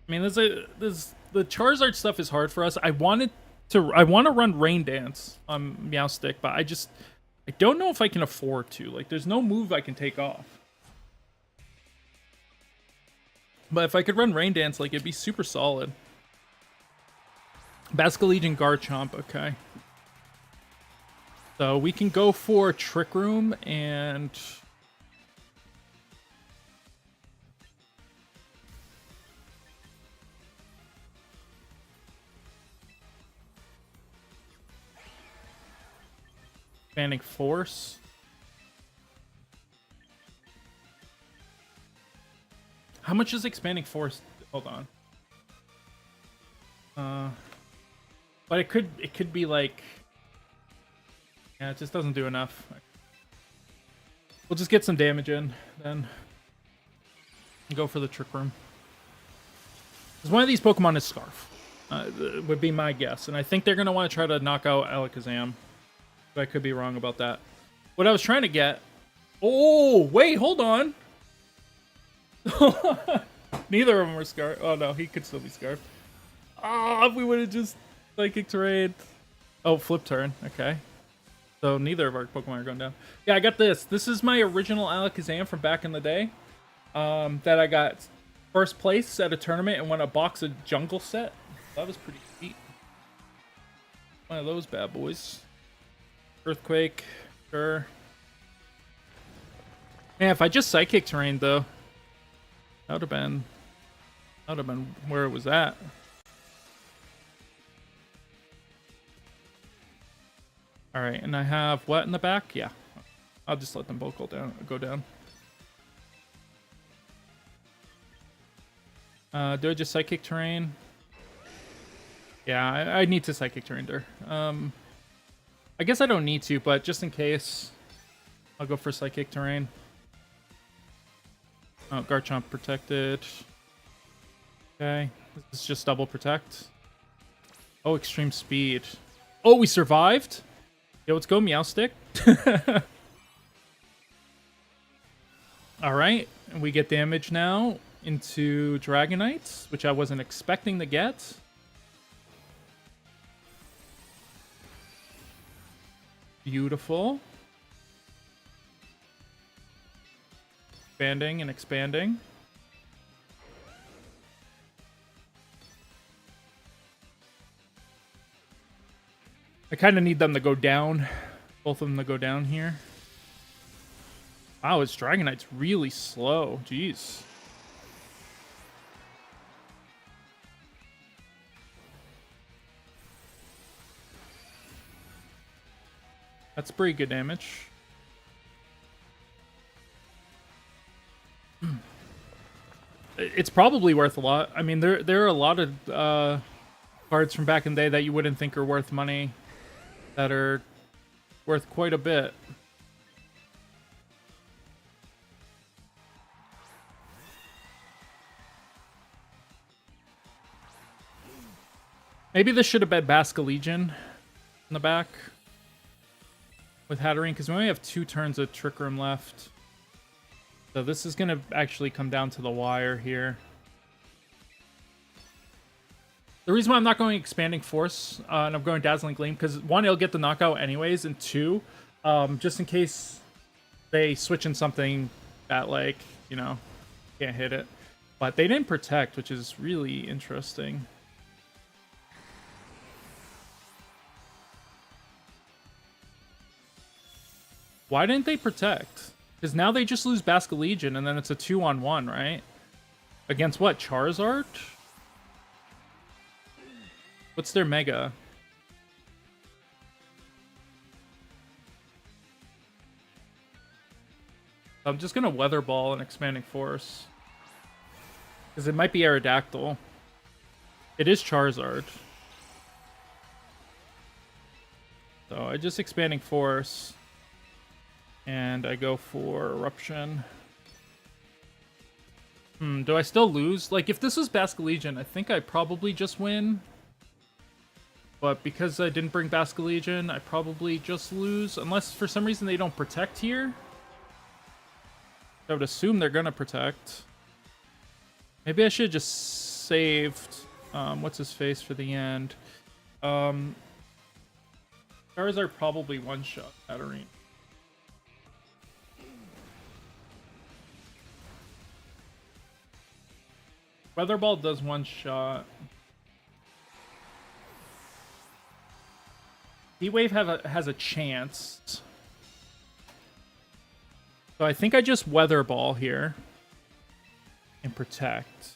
I mean, the Charizard stuff is hard for us. I want to run Rain Dance on Meowstic, but I don't know if I can afford to. Like, there's no move I can take off. But if I could run Rain Dance, like, it'd be super solid. Basculegion Garchomp, okay. So we can go for Trick Room and... Expanding Force. How much is Expanding Force? Hold on. But it could be like... Yeah, it just doesn't do enough. We'll just get some damage in, then. Go for the Trick Room. Because one of these Pokemon is Scarf. Would be my guess. And I think they're going to want to try to knock out Alakazam. But I could be wrong about that. What I was trying to get... Oh, wait, hold on. Neither of them were Scarf. Oh, no, he could still be Scarf. Ah, if we would have just Psychic Terrain. Oh, flip turn. Okay. So neither of our Pokemon are going down. Yeah, I got this. This is my original Alakazam from back in the day. That I got first place at a tournament and won a box of jungle set. That was pretty sweet. One of those bad boys. Earthquake. Sure. Man, if I just Psychic Terrain though, that would have been where it was at. All right, and I have what in the back? Yeah, I'll just let them both go down. Do I just Psychic Terrain? Yeah, I need to Psychic Terrain there. I guess I don't need to, but just in case, I'll go for Psychic Terrain. Oh, Garchomp protected. Okay, this is just double protect. Oh, Extreme Speed. Oh, we survived? Yo, let's go Meowstic. Alright, and we get damage now into Dragonites, which I wasn't expecting to get. Beautiful. Expanding and expanding. I kind of need them to go down. Both of them to go down here. Wow, his Dragonite's really slow. Jeez. That's pretty good damage. It's probably worth a lot. I mean, there are a lot of cards from back in the day that you wouldn't think are worth money that are worth quite a bit. Maybe this should have been Basculegion in the back with Hatterene, because we only have 2 turns of Trick Room left. So this is going to actually come down to the wire here. The reason why I'm not going Expanding Force and I'm going Dazzling Gleam, because 1, it'll get the knockout anyways, and 2, just in case they switch in something that, like, you know, can't hit it. But they didn't protect, which is really interesting. Why didn't they protect? Because now they just lose Basculegion, and then it's a 2-on-1, right? Against what? Charizard? What's their Mega? I'm just going to Weather Ball and Expanding Force. Because it might be Aerodactyl. It is Charizard. So I just Expanding Force. And I go for Eruption. Do I still lose? Like, if this was Basculegion, I think I probably just win. But because I didn't bring Basculegion, I probably just lose. Unless for some reason they don't protect here. I would assume they're gonna protect. Maybe I should just saved what's his face for the end. Charizard probably one-shot that arena. Weather Ball does one-shot. Heat Wave has a chance. So I think I just Weather Ball here. And Protect.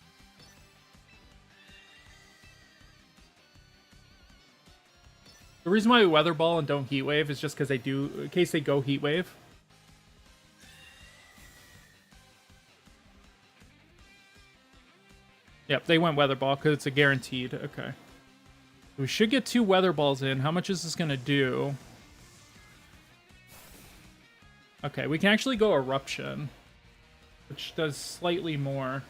The reason why we Weather Ball and don't Heat Wave is just because they do, in case they go Heat Wave. Yep, they went Weather Ball because it's a guaranteed. Okay. We should get 2 Weather Balls in. How much is this going to do? Okay, we can actually go Eruption, which does slightly more.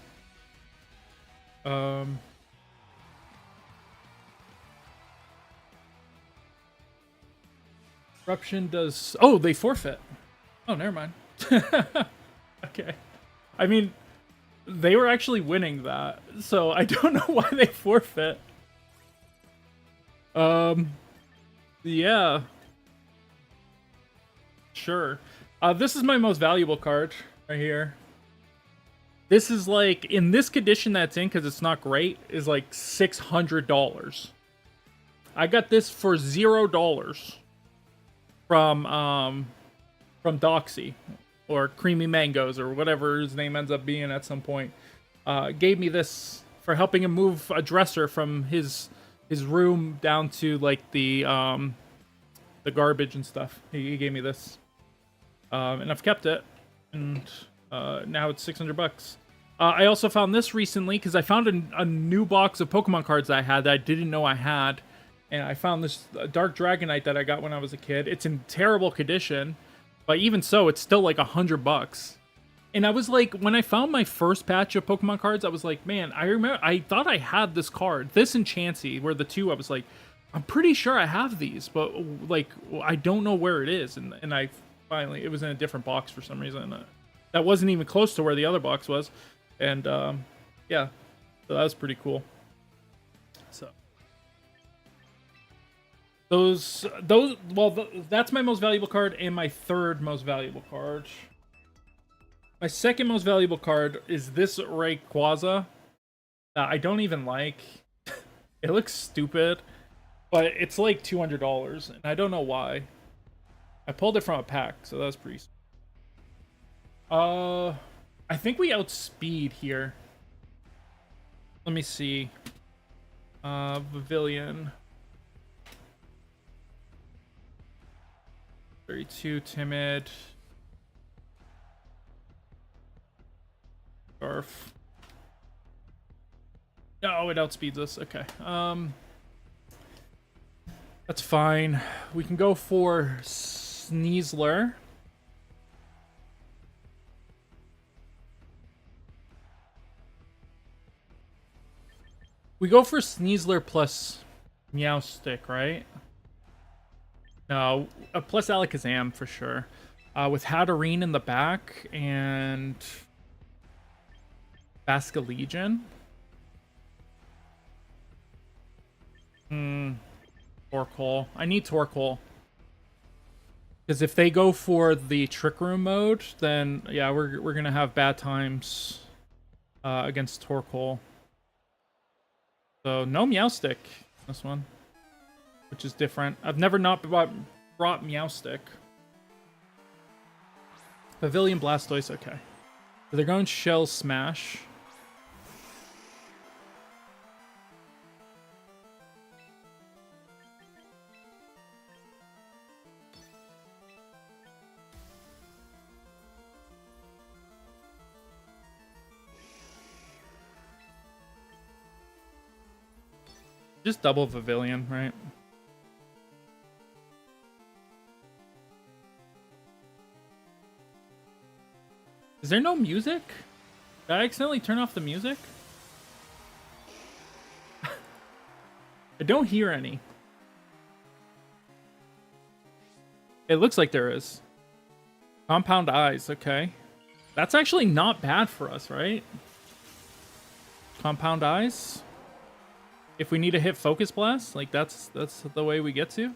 Eruption does... Oh, they forfeit. Oh, never mind. Okay. I mean, they were actually winning that, so I don't know why they forfeit. Yeah. Sure. This is my most valuable card right here. This is like, in this condition that's in, because it's not great, is like $600. I got this for $0 from Doxy, or Creamy Mangoes, or whatever his name ends up being at some point. Gave me this for helping him move a dresser from his room down to like the garbage and stuff. He gave me this, and I've kept it, and now it's $600. I also found this recently because I found a new box of Pokemon cards that I had that I didn't know I had, and I found this Dark Dragonite that I got when I was a kid. It's in terrible condition, but even so, it's still like $100. And I was like, when I found my first patch of Pokemon cards, I was like, man, I thought I had this card. This and Chansey were the two I was like, I'm pretty sure I have these, but like, I don't know where it is. And I finally, it was in a different box for some reason. That wasn't even close to where the other box was. And yeah, so that was pretty cool. So that's my most valuable card and my third most valuable card. My second most valuable card is this Rayquaza that I don't even like. It looks stupid, but it's like $200, and I don't know why. I pulled it from a pack, so that's pretty sweet. I think we outspeed here. Let me see. Pavilion. 32 timid. Scarf. No, it outspeeds us. Okay. That's fine. We can go for Sneasler. We go for Sneasler plus Meowstic, right? No, plus Alakazam for sure. With Hatterene in the back and Basculegion. Torkoal. I need Torkoal. Because if they go for the Trick Room mode, then yeah, we're gonna have bad times against Torkoal. So no Meowstic this one, which is different. I've never not brought Meowstic. Pavilion Blastoise, okay. So they're going Shell Smash. Just double Pavilion, right? Is there no music? Did I accidentally turn off the music? I don't hear any. It looks like there is. Compound Eyes, okay. That's actually not bad for us, right? Compound Eyes. If we need to hit Focus Blast, like that's the way we get to.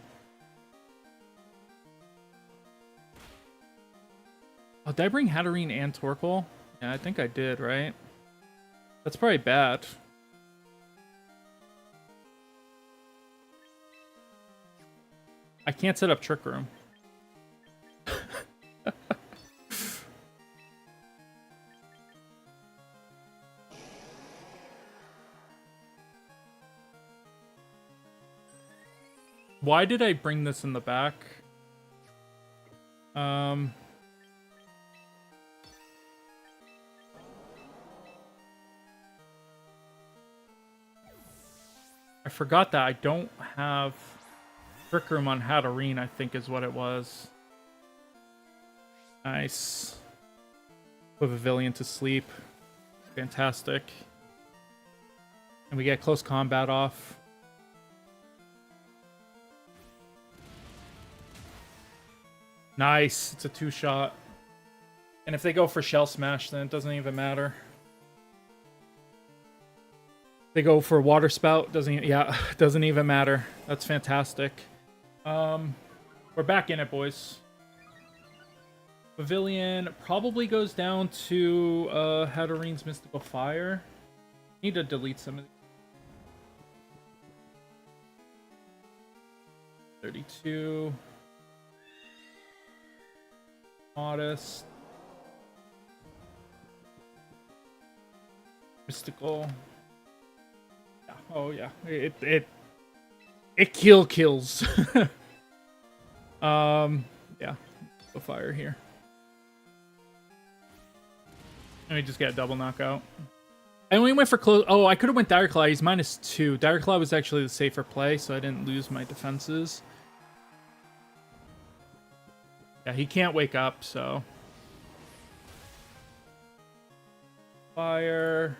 Oh, did I bring Hatterene and Torkoal? Yeah, I think I did, right? That's probably bad. I can't set up Trick Room. Why did I bring this in the back? I forgot that I don't have Trick Room on Hatterene, I think is what it was. Nice. Put Pavilion to sleep. Fantastic. And we get close combat off. Nice. It's a 2-shot. And if they go for Shell Smash, then it doesn't even matter. They go for Water Spout, doesn't even matter. That's fantastic. We're back in it, boys. Pavilion probably goes down to Hatterene's Mystical Fire. Need to delete some of these. 32. Modest. Mystical. Yeah. Oh yeah. It kills. Yeah. The fire here. Let me just get a double knockout. I only went for close. Oh, I could have went Dire Claw. He's -2. Dire Claw was actually the safer play, so I didn't lose my defenses. Yeah, he can't wake up, so. Fire.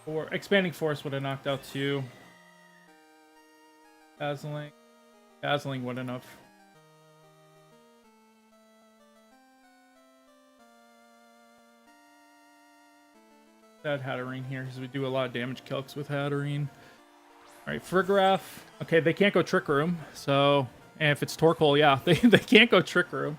Or Expanding Force would have knocked out 2. Dazzling. Dazzling wouldn't have. Add Hatterene here because we do a lot of damage calcs with Hatterene. Alright, Frigoraph. Okay, they can't go Trick Room, so. And if it's Torkoal, yeah, they can't go Trick Room.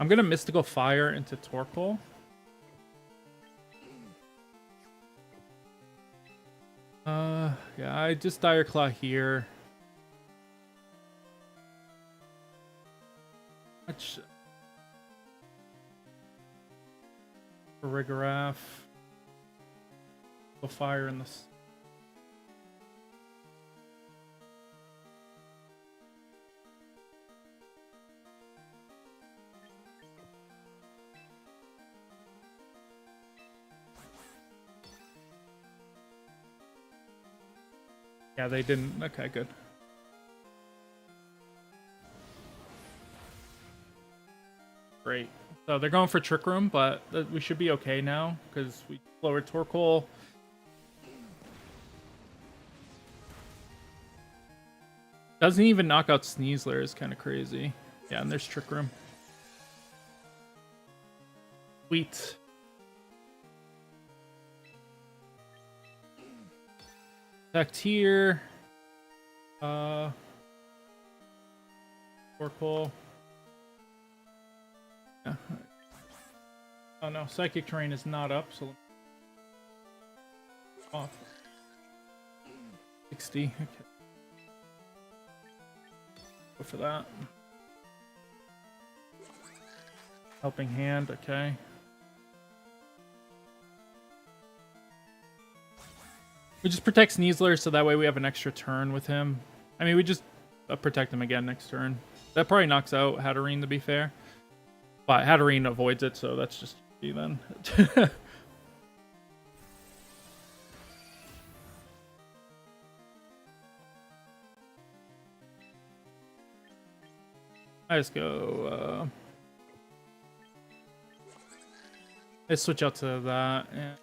I'm gonna Mystical Fire into Torkoal. Yeah, I just Dire Claw here. Much. Frigoraph. Go fire in this. Yeah, they didn't. Okay, good. Great. So they're going for Trick Room, but we should be okay now because we lowered Torkoal. Doesn't even knock out Sneasler is kind of crazy. Yeah, and there's Trick Room. Sweet. Attacked here. Torkoal. Yeah. Oh no, Psychic Terrain is not up, so off. 60. Okay. Go for that. Helping Hand, okay. We just protect Sneasler so that way we have an extra turn with him. I mean, we just protect him again next turn. That probably knocks out Hatterene, to be fair. But Hatterene avoids it, so that's just GG then. I just go... I switch out to that, and...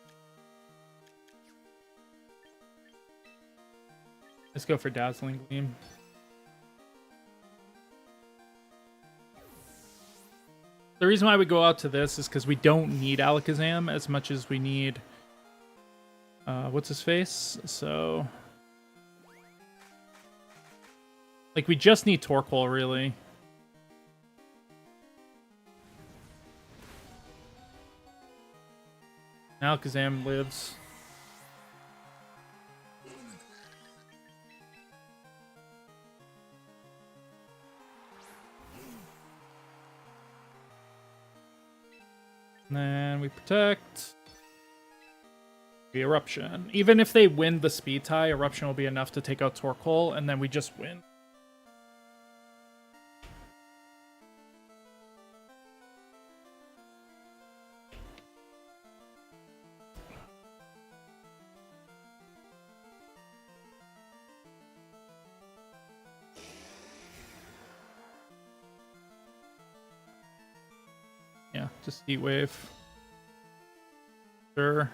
Let's go for Dazzling Gleam. The reason why we go out to this is because we don't need Alakazam as much as we need... what's his face? So... like, we just need Torkoal, really. Alakazam lives. And then we protect. The Eruption. Even if they win the speed tie, Eruption will be enough to take out Torkoal, and then we just win. Yeah, just Heat Wave. Sure.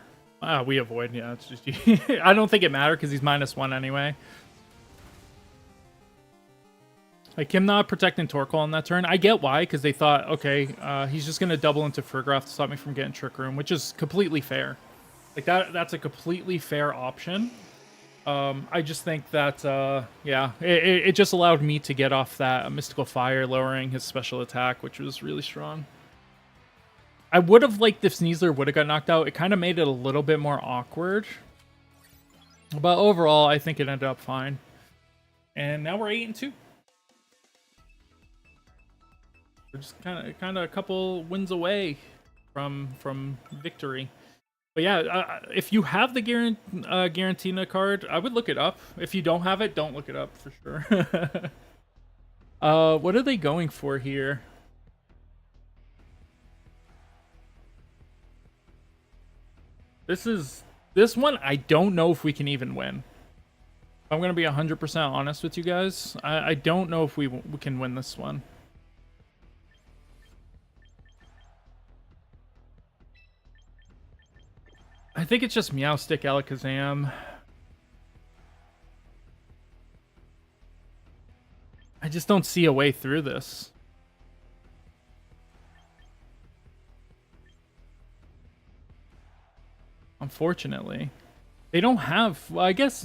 We avoid. Yeah, it's just... I don't think it mattered because he's -1 anyway. Like, him not protecting Torkoal on that turn, I get why, because they thought, okay, he's just going to double into Friggrath to stop me from getting Trick Room, which is completely fair. Like, that's a completely fair option. I just think that, yeah, it just allowed me to get off that Mystical Fire, lowering his special attack, which was really strong. I would have liked if Sneasler would have got knocked out. It kind of made it a little bit more awkward. But overall, I think it ended up fine. And now we're 8-2. We're just kind of a couple wins away from victory. But yeah, if you have the Garantina card, I would look it up. If you don't have it, don't look it up for sure. What are they going for here? This one, I don't know if we can even win. I'm going to be 100% honest with you guys. I don't know if we can win this one. I think it's just Meowstic, Alakazam. I just don't see a way through this. Unfortunately. They don't have... well, I guess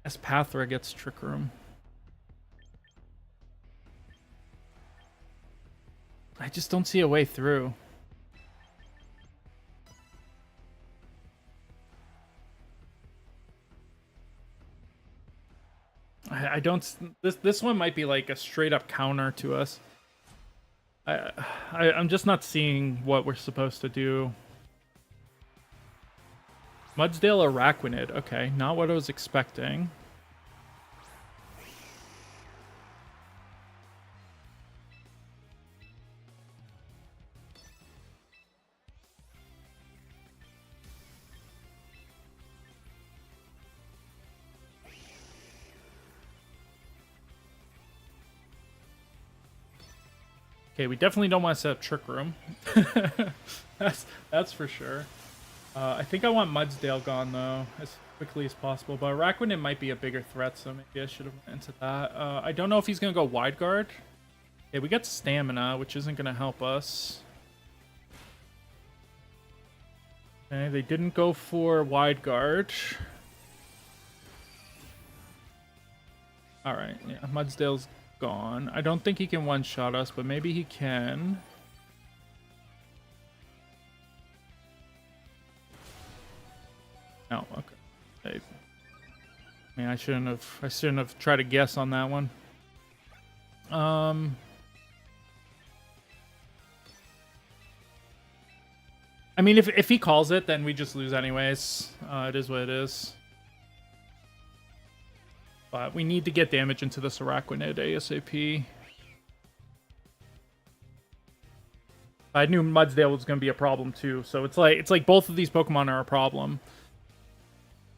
Espathra gets Trick Room. I just don't see a way through. I don't... This one might be like a straight up counter to us. I'm just not seeing what we're supposed to do. Mudsdale Araquanid. Okay, not what I was expecting. Okay, we definitely don't want to set up Trick Room. that's for sure. I think I want Mudsdale gone, though, as quickly as possible. But Araquanid might be a bigger threat, so maybe I should have went into that. I don't know if he's going to go Wide Guard. Okay, we got Stamina, which isn't going to help us. Okay, they didn't go for Wide Guard. Alright, yeah, Mudsdale's gone. I don't think he can one-shot us, but maybe he can. Oh, okay. I mean, I shouldn't have tried to guess on that one. I mean, if he calls it, then we just lose anyways. It is what it is. But we need to get damage into this Araquanid ASAP. I knew Mudsdale was going to be a problem too, so it's like both of these Pokemon are a problem.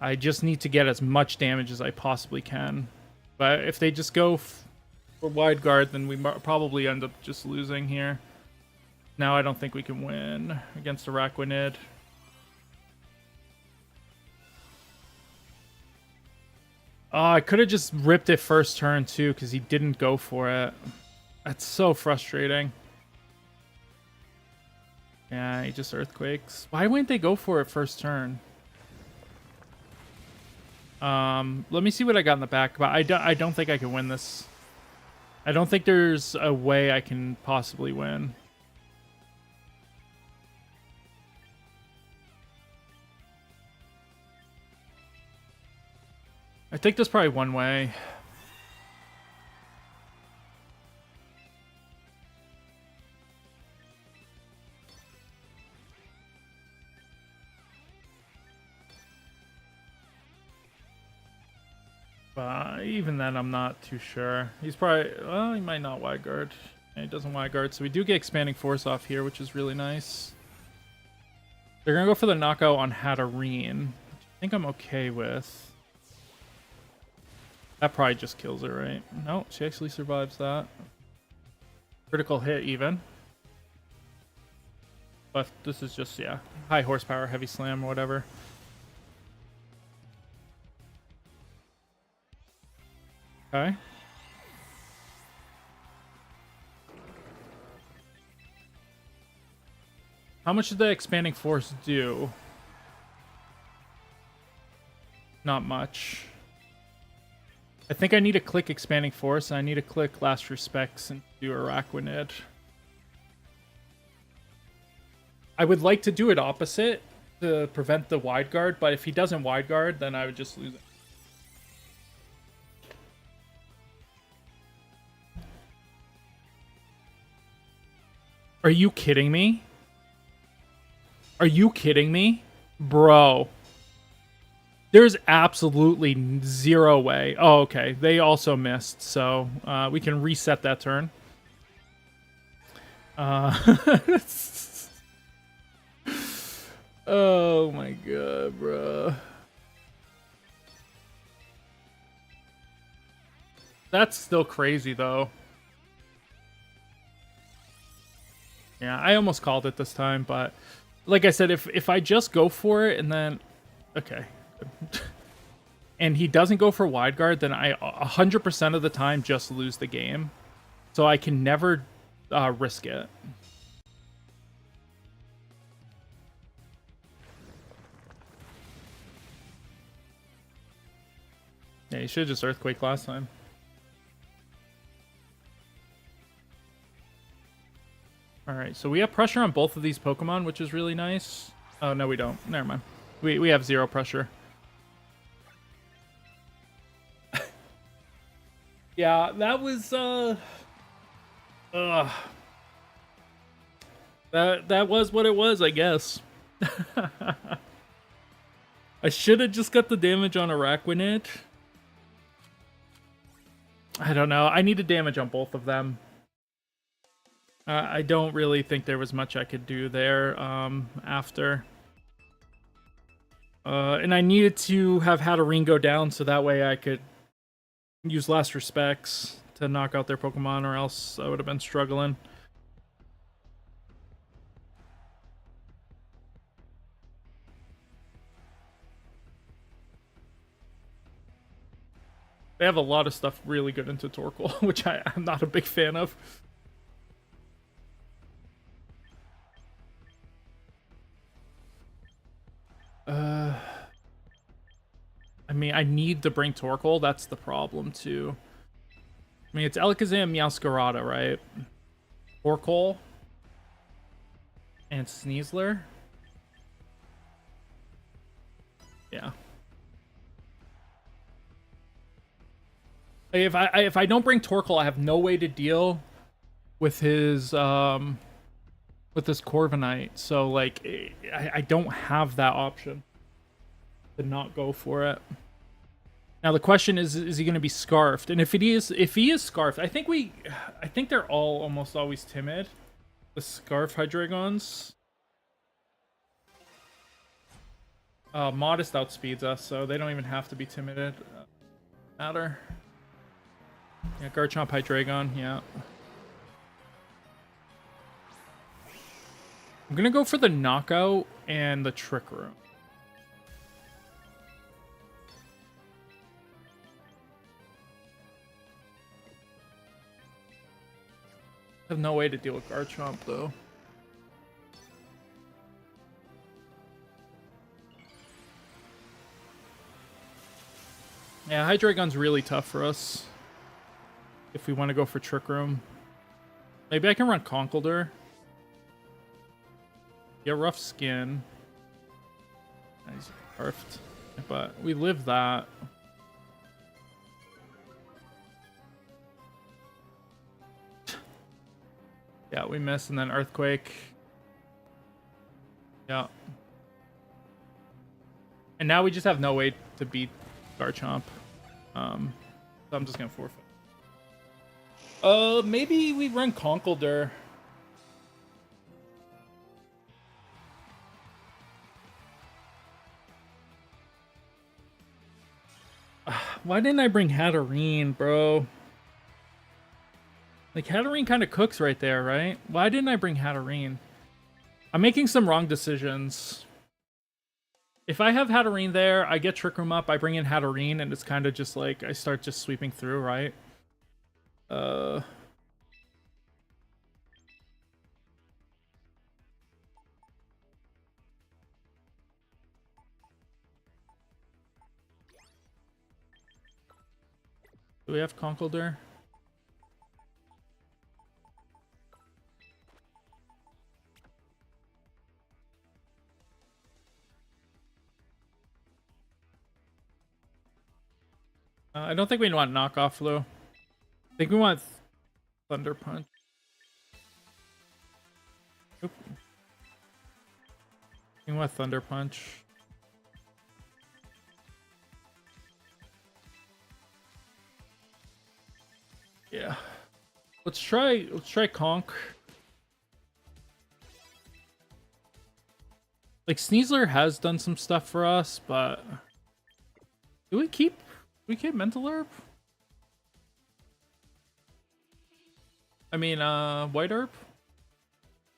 I just need to get as much damage as I possibly can. But if they just go for Wide Guard, then we probably end up just losing here. Now I don't think we can win against Araquanid. Oh, I could have just ripped it first turn too, because he didn't go for it. That's so frustrating. Yeah, he just earthquakes. Why wouldn't they go for it first turn? Let me see what I got in the back, but I don't think I can win this. I don't think there's a way I can possibly win. I think there's probably one way. But even then, I'm not too sure. He's probably... Well, he might not wide guard. Yeah, he doesn't wide guard, so we do get expanding force off here, which is really nice. They're going to go for the knockout on Hatterene, which I think I'm okay with. That probably just kills her, right? No, she actually survives that. Critical hit, even. But this is just, yeah, high horsepower, heavy slam, or whatever. Okay. How much did the expanding force do? Not much. I think I need to click expanding force, and I need to click last respects and do Araquanid. I would like to do it opposite to prevent the wide guard, but if he doesn't wide guard, then I would just lose it. Are you kidding me? Are you kidding me? Bro. There's absolutely zero way. Oh, okay. They also missed, so we can reset that turn. Oh my god, bro. That's still crazy, though. Yeah, I almost called it this time, but like I said, if I just go for it and then... Okay. And he doesn't go for wide guard, then I 100% of the time just lose the game. So I can never risk it. Yeah, you should have just Earthquake last time. Alright, so we have pressure on both of these Pokemon, which is really nice. Oh, no, we don't. Never mind. We have zero pressure. Yeah, that was, That was what it was, I guess. I should have just got the damage on Araquanid. I don't know. I needed damage on both of them. I don't really think there was much I could do there after. And I needed to have Hatterene go down so that way I could use Last Respects to knock out their Pokemon, or else I would have been struggling. They have a lot of stuff really good into Torkoal, which I'm not a big fan of. I mean, I need to bring Torkoal. That's the problem, too. I mean, it's Alakazam, Meowscarada, right? Torkoal. And Sneasler. Yeah. If I don't bring Torkoal, I have no way to deal with his Corviknight. So like I don't have that option to not go for it. Now the question is he going to be Scarfed? And if he is Scarfed, I think they're all almost always timid. The Scarf Hydreigons. Modest outspeeds us, so they don't even have to be timid. Matter. Yeah, Garchomp Hydreigon, yeah. I'm gonna go for the Knockout and the Trick Room. have no way to deal with Garchomp though. Yeah, Hydreigon's really tough for us if we want to go for Trick Room. Maybe I can run Conkeldurr. Yeah, rough skin. Nice, perfect. But we live that. Yeah, we miss, and then Earthquake. Yeah. And now we just have no way to beat Garchomp. So I'm just gonna forfeit. Maybe we run Conkeldurr. Why didn't I bring Hatterene, bro? Like, Hatterene kind of cooks right there, right? Why didn't I bring Hatterene? I'm making some wrong decisions. If I have Hatterene there, I get Trick Room up, I bring in Hatterene, and it's kind of just like, I start just sweeping through, right? Do we have Conkeldurr? I don't think we want knockoff though. I think we want Thunder Punch. Oop. We want Thunder Punch. Yeah. Let's try Conk. Like, Sneasler has done some stuff for us, but do we keep Mental Herb? I mean, White Herb?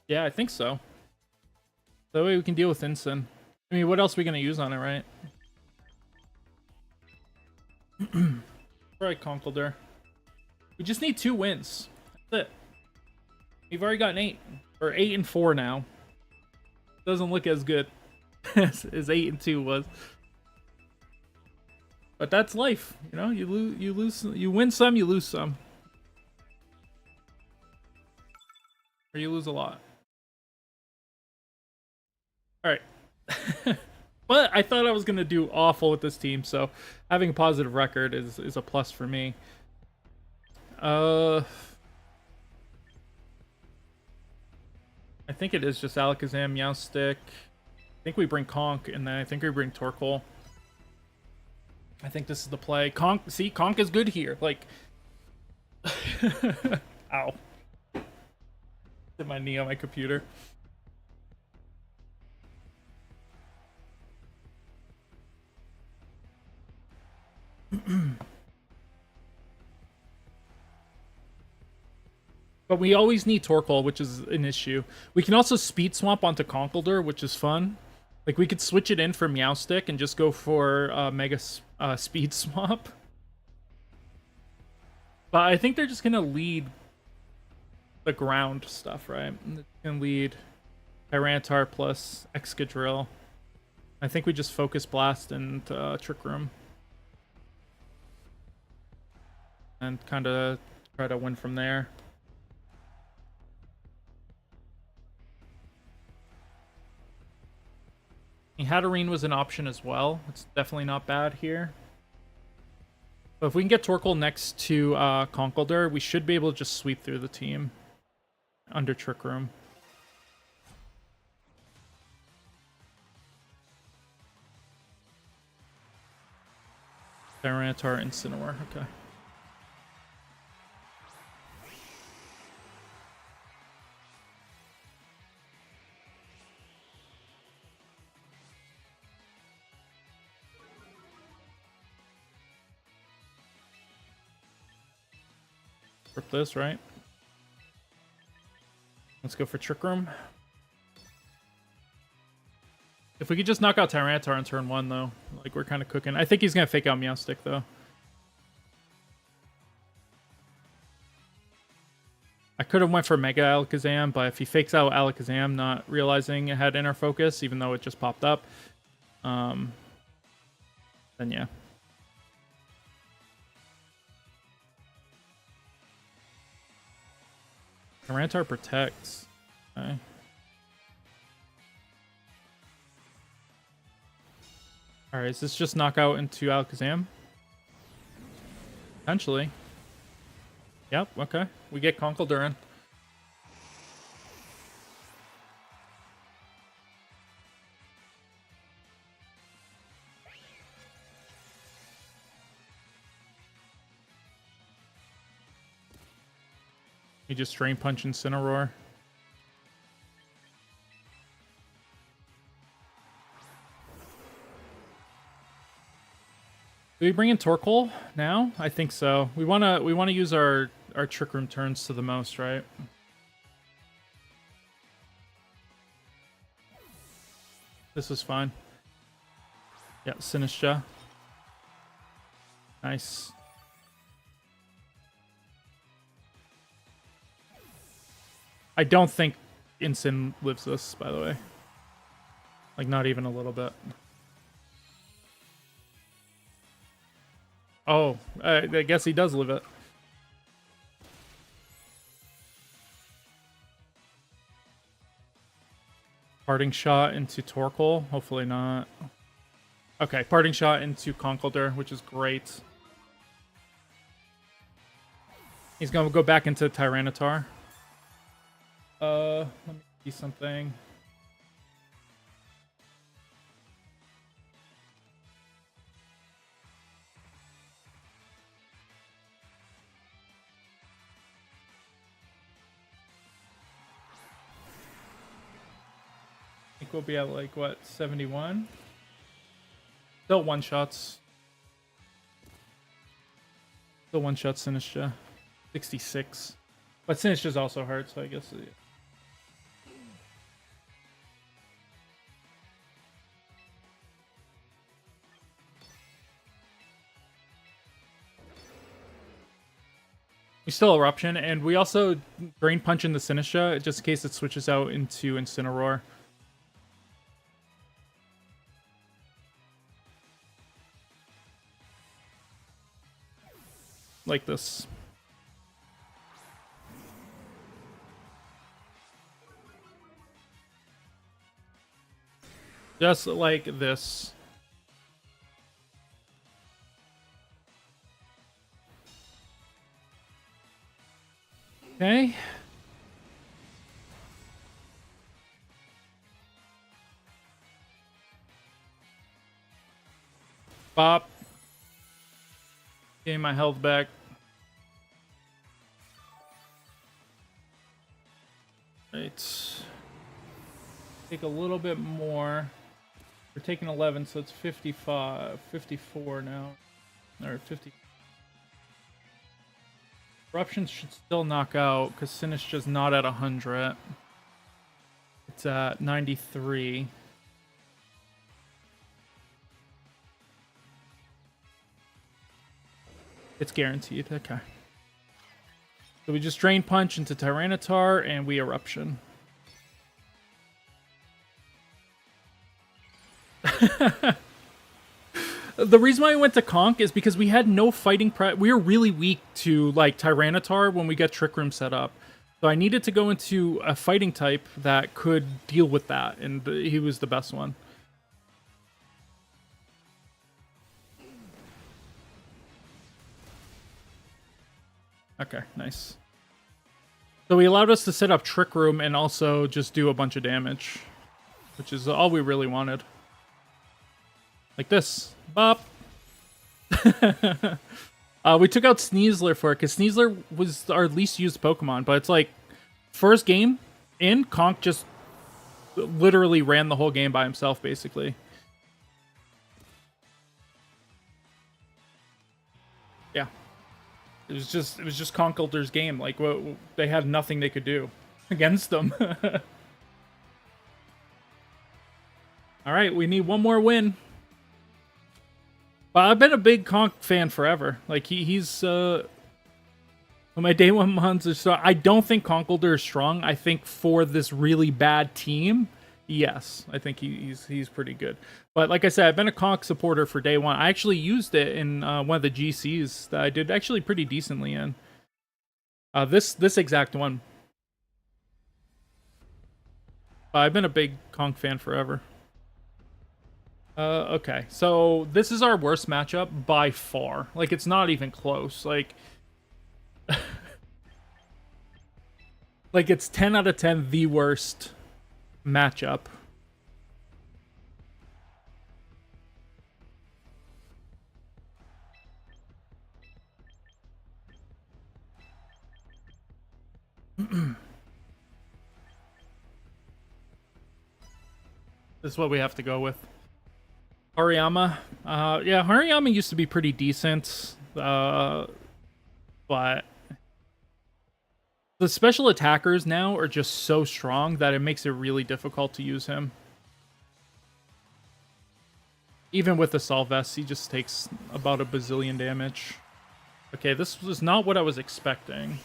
Yeah, I think so. That way we can deal with Incin. I mean, what else are we gonna use on it, right? Probably Conkeldurr. We just need 2 wins. That's it. We've already gotten 8. Or 8 and 4 now. Doesn't look as good as 8 and 2 was. But that's life, you know. You win some, you lose some, or you lose a lot. All right, but I thought I was gonna do awful with this team, so having a positive record is a plus for me. I think it is just Alakazam, Meowstic. I think we bring Conk, and then I think we bring Torkoal. I think this is the play. Conk, see, Conk is good here. Like, ow. Hit my knee on my computer. But we always need Torkoal, which is an issue. We can also Speed Swamp onto Conkeldurr, which is fun. Like, we could switch it in for Meowstic and just go for Mega Speed Swap. But I think they're just going to lead the ground stuff, right? It's going to lead Tyranitar plus Excadrill. I think we just Focus Blast and Trick Room. And kind of try to win from there. Hatterene was an option as well. It's definitely not bad here. But if we can get Torkoal next to Conkeldurr, we should be able to just sweep through the team under Trick Room. Tyranitar, Incineroar. Okay. Rip this, right? Let's go for Trick Room. If we could just knock out Tyranitar on turn 1, though, like, we're kind of cooking. I think he's going to fake out Meowstic, though. could have went for Mega Alakazam, but if he fakes out Alakazam, not realizing it had inner focus, even though it just popped up, then yeah. Tyranitar protects. Okay. Alright, is this just knockout into Alakazam? Potentially. Yep, okay. We get Conkeldurr in. You just Drain Punch Incineroar. Do we bring in Torkoal now? I think so. We wanna use our Trick Room turns to the most, right? This is fine. Yeah, Sinistcha. Nice. I don't think Incin lives this, by the way. Like, not even a little bit. Oh, I guess he does live it. Parting Shot into Torkoal. Hopefully not. Okay, Parting Shot into Conkeldurr, which is great. He's going to go back into Tyranitar. Let me see something. I think we'll be at like what, 71? Still one shots. Still one shot Sinistcha. 66. But Sinistcha's also hurt, so I guess we still Eruption, and we also Drain Punch in the Sinistcha, just in case it switches out into Incineroar. Like this. Just like this. Okay. Bop. Getting my health back. Right. Take a little bit more. We're taking 11, so it's 55, 54 now. Or 50. Eruption should still knock out, because Sinistcha's not at 100. It's at 93. It's guaranteed, okay. So we just Drain Punch into Tyranitar, and we Eruption. The reason why I went to Conk is because we had no fighting we were really weak to like Tyranitar when we got Trick Room set up. So I needed to go into a fighting type that could deal with that, and he was the best one. Okay, nice. So he allowed us to set up Trick Room and also just do a bunch of damage, which is all we really wanted. Like this. Bop. We took out Sneasler for it, because Sneasler was our least used Pokemon, but it's like, first game in, Conk just literally ran the whole game by himself, basically. Yeah. It was just Conkeldurr's game. Like, they had nothing they could do against them. Alright, we need one more win. But I've been a big Conk fan forever. Like, he's Well, my day one mons are strong. I don't think Conkeldurr is strong. I think for this really bad team, yes, I think he's pretty good. But like I said, I've been a Conk supporter for day one. I actually used it in one of the GCs that I did actually pretty decently in. This exact one. I've been a big Conk fan forever. Okay, so this is our worst matchup by far. Like, it's not even close. Like, like it's 10 out of 10 the worst matchup. This is what we have to go with. Hariyama. Yeah, Hariyama used to be pretty decent. But the special attackers now are just so strong that it makes it really difficult to use him. Even with the Salvest, he just takes about a bazillion damage. Okay, this was not what I was expecting.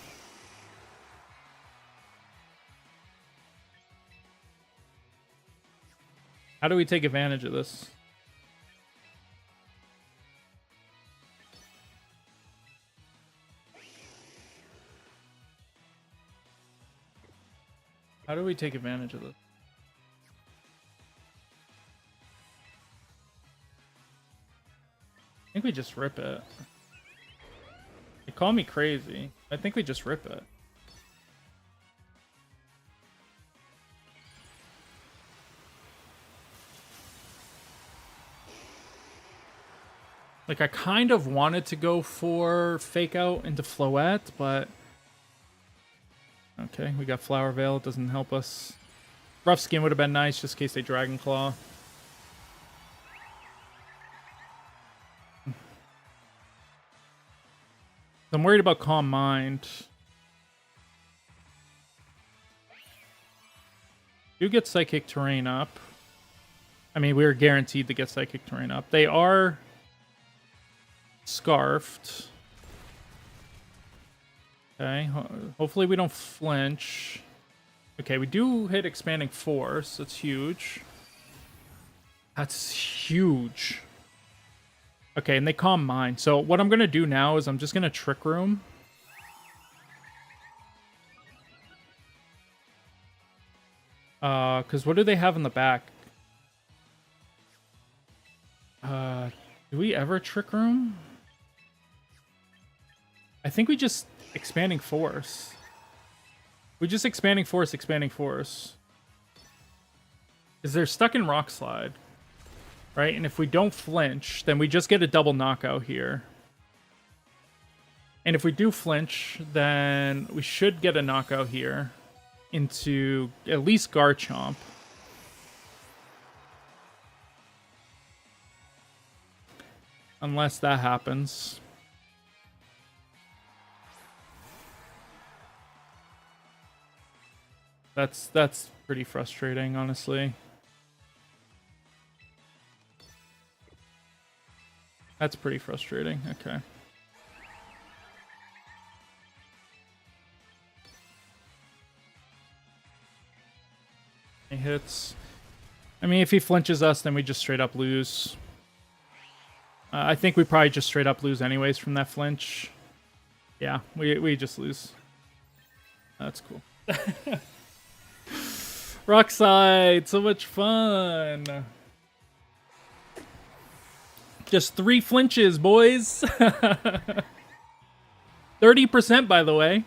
How do we take advantage of this? How do we take advantage of this? I think we just rip it. They call me crazy. I think we just rip it. Like, I kind of wanted to go for Fake Out into Floette, but... Okay, we got Flower Veil. It doesn't help us. Rough Skin would have been nice, just in case they Dragon Claw. I'm worried about Calm Mind. Do get Psychic Terrain up. I mean, we were guaranteed to get Psychic Terrain up. They are... Scarfed. Okay, hopefully we don't flinch. Okay, we do hit Expanding Force. That's huge. That's huge. Okay, and they Calm Mind. So what I'm going to do now is I'm just going to Trick Room. Because what do they have in the back? Do we ever Trick Room? I think we just Expanding Force. We just Expanding Force. Because they're stuck in Rock Slide. Right? And if we don't flinch, then we just get a double knockout here. And if we do flinch, then we should get a knockout here into at least Garchomp. Unless that happens. That's pretty frustrating, honestly. That's pretty frustrating. Okay. He hits. I mean, if he flinches us, then we just straight up lose. I think we probably just straight up lose anyways from that flinch. Yeah, we just lose. That's cool. Rockside, so much fun. Just 3 flinches, boys. 30%, by the way.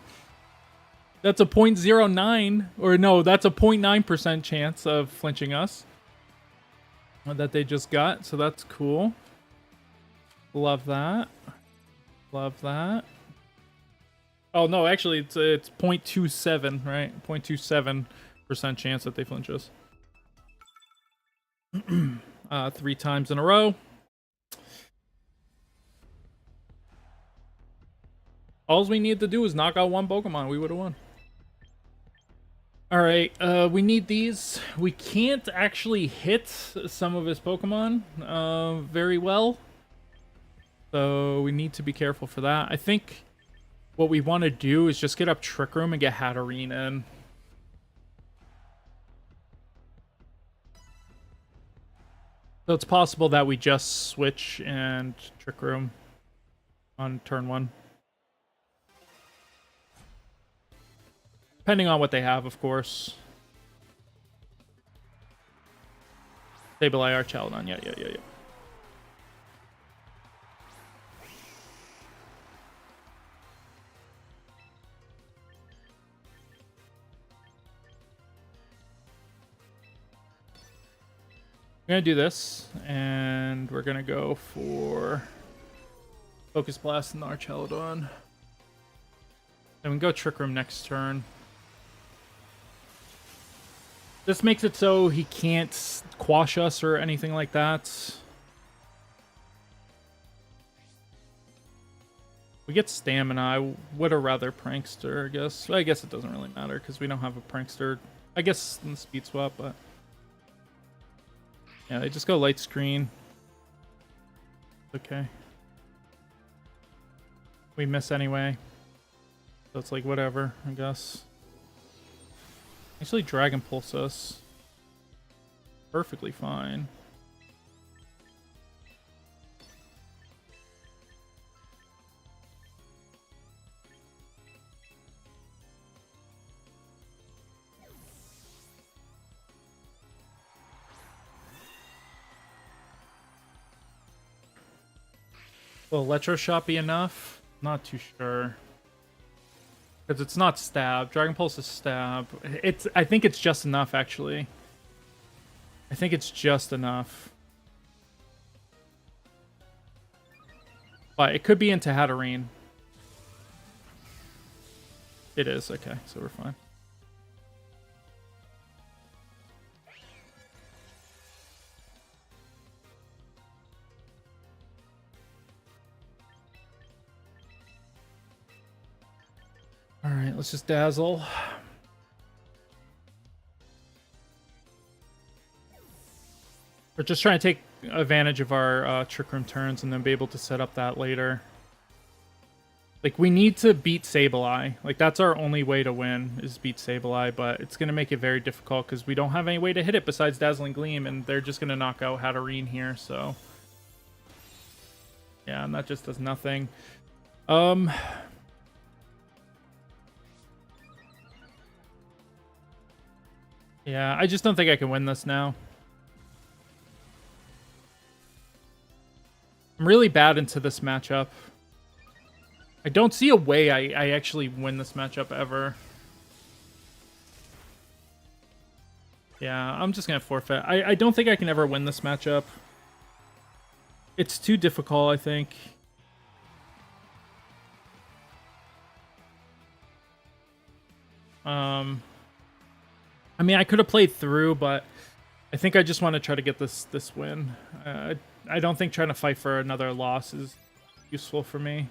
That's a 0.09, or no, that's a 0.9% chance of flinching us. That they just got, so that's cool. Love that. Love that. Oh, no, actually, it's 0.27, right? 0.27% chance that they flinch us. 3 times in a row. All we need to do is knock out 1 Pokemon. We would have won. Alright, we need these. We can't actually hit some of his Pokemon very well. So we need to be careful for that. I think what we want to do is just get up Trick Room and get Hatterene in. So it's possible that we just switch and Trick Room on turn 1. Depending on what they have, of course. Sableye Archaludon, yeah. We're gonna do this, and we're gonna go for Focus Blast and Archaludon. Then we can go Trick Room next turn. This makes it so he can't quash us or anything like that. We get Stamina. I would have rather Prankster, I guess. Well, I guess it doesn't really matter because we don't have a Prankster. I guess in the Speed Swap, but... yeah, they just go Light Screen. Okay. We miss anyway. So it's like, whatever, I guess. Actually, Dragon Pulse us. Perfectly fine. Will Electroshock be enough? Not too sure. Because it's not stab. Dragon Pulse is stab. I think it's just enough, actually. I think it's just enough. But it could be into Hatterene. It is, okay, so we're fine. Alright, let's just Dazzle. We're just trying to take advantage of our Trick Room turns and then be able to set up that later. Like, we need to beat Sableye. Like, that's our only way to win, is beat Sableye, but it's going to make it very difficult because we don't have any way to hit it besides Dazzling Gleam, and they're just going to knock out Hatterene here, so... yeah, and that just does nothing. Yeah, I just don't think I can win this now. I'm really bad into this matchup. I don't see a way I actually win this matchup ever. Yeah, I'm just gonna forfeit. I don't think I can ever win this matchup. It's too difficult, I think. I mean, I could have played through, but I think I just want to try to get this win. I don't think trying to fight for another loss is useful for me.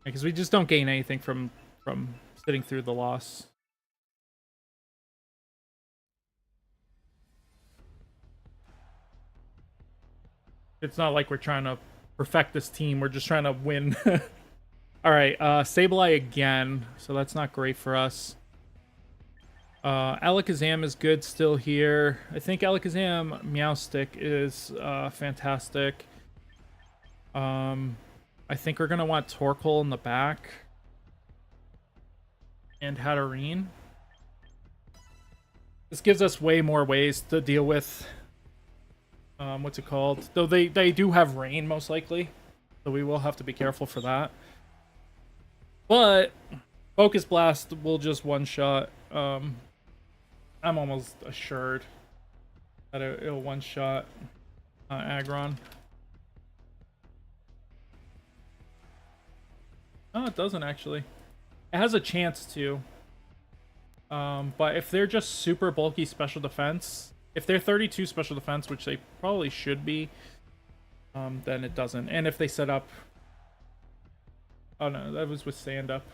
Because we just don't gain anything from sitting through the loss. It's not like we're trying to perfect this team. We're just trying to win. All right, Sableye again. So that's not great for us. Alakazam is good still here. I think Alakazam Meowstic is fantastic. I think we're going to want Torkoal in the back. And Hatterene. This gives us way more ways to deal with... what's it called? Though they do have rain, most likely. So we will have to be careful for that. But Focus Blast will just one-shot. I'm almost assured that it'll one-shot Aggron. Oh, it doesn't actually. It has a chance to. But if they're just super bulky special defense... if they're 32 special defense, which they probably should be, then it doesn't. And if they set up... oh no, that was with stand up.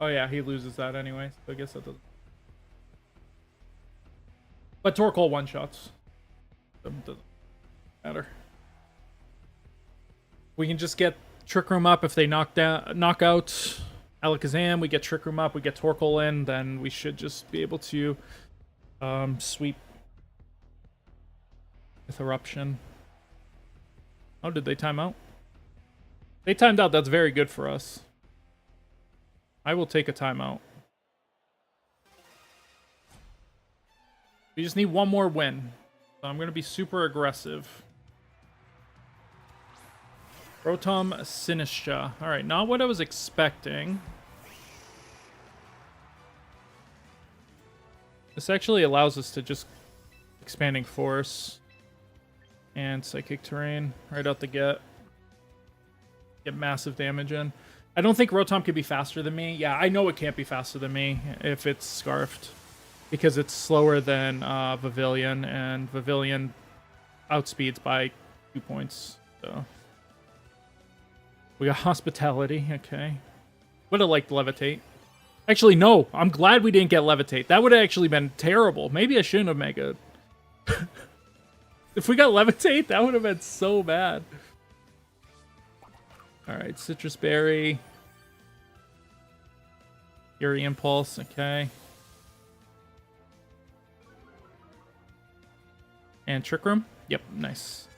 Oh yeah, he loses that anyway, so I guess that doesn't... But Torkoal one-shots. Doesn't matter. We can just get Trick Room up if they knock out Alakazam. We get Trick Room up, we get Torkoal in, then we should just be able to sweep with Eruption. Oh, did they time out? They timed out. That's very good for us. I will take a timeout. We just need one more win. So I'm going to be super aggressive. Rotom Sinistra. Alright, not what I was expecting. This actually allows us to just Expanding Force and Psychic Terrain right out the get. Get massive damage in. I don't think Rotom could be faster than me. Yeah, I know it can't be faster than me if it's Scarfed. Because it's slower than Pavilion, and Pavilion outspeeds by 2 points. So we got Hospitality, okay. Would have liked Levitate. Actually, no. I'm glad we didn't get Levitate. That would have actually been terrible. Maybe I shouldn't have Mega. If we got Levitate, that would have been so bad. Alright, Citrus Berry. Fury Impulse, okay. And Trick Room? Yep, nice.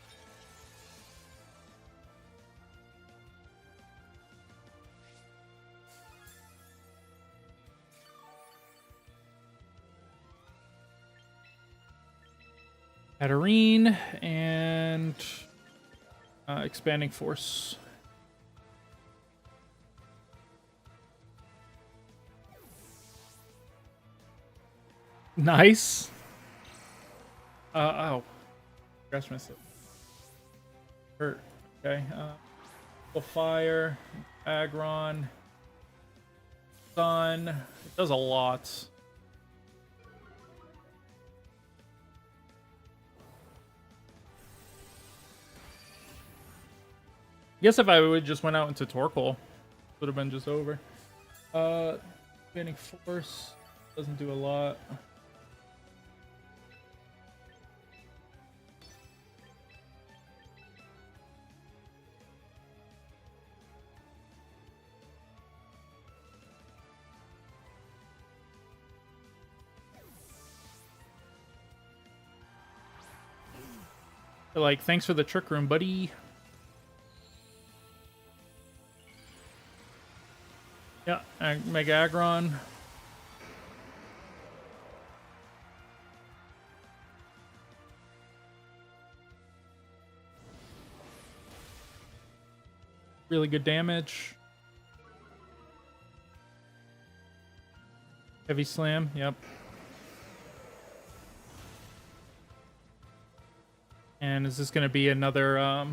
Hatterene and Expanding Force. Nice. Oh. Scratch myself. Hurt. Okay. Fire. Aggron. Sun. It does a lot. I guess if I would just went out into Torkoal, would have been just over. Expanding Force doesn't do a lot. Like, thanks for the Trick Room, buddy. Yeah, Mega Aggron. Really good damage. Heavy Slam, yep. And is this going to be another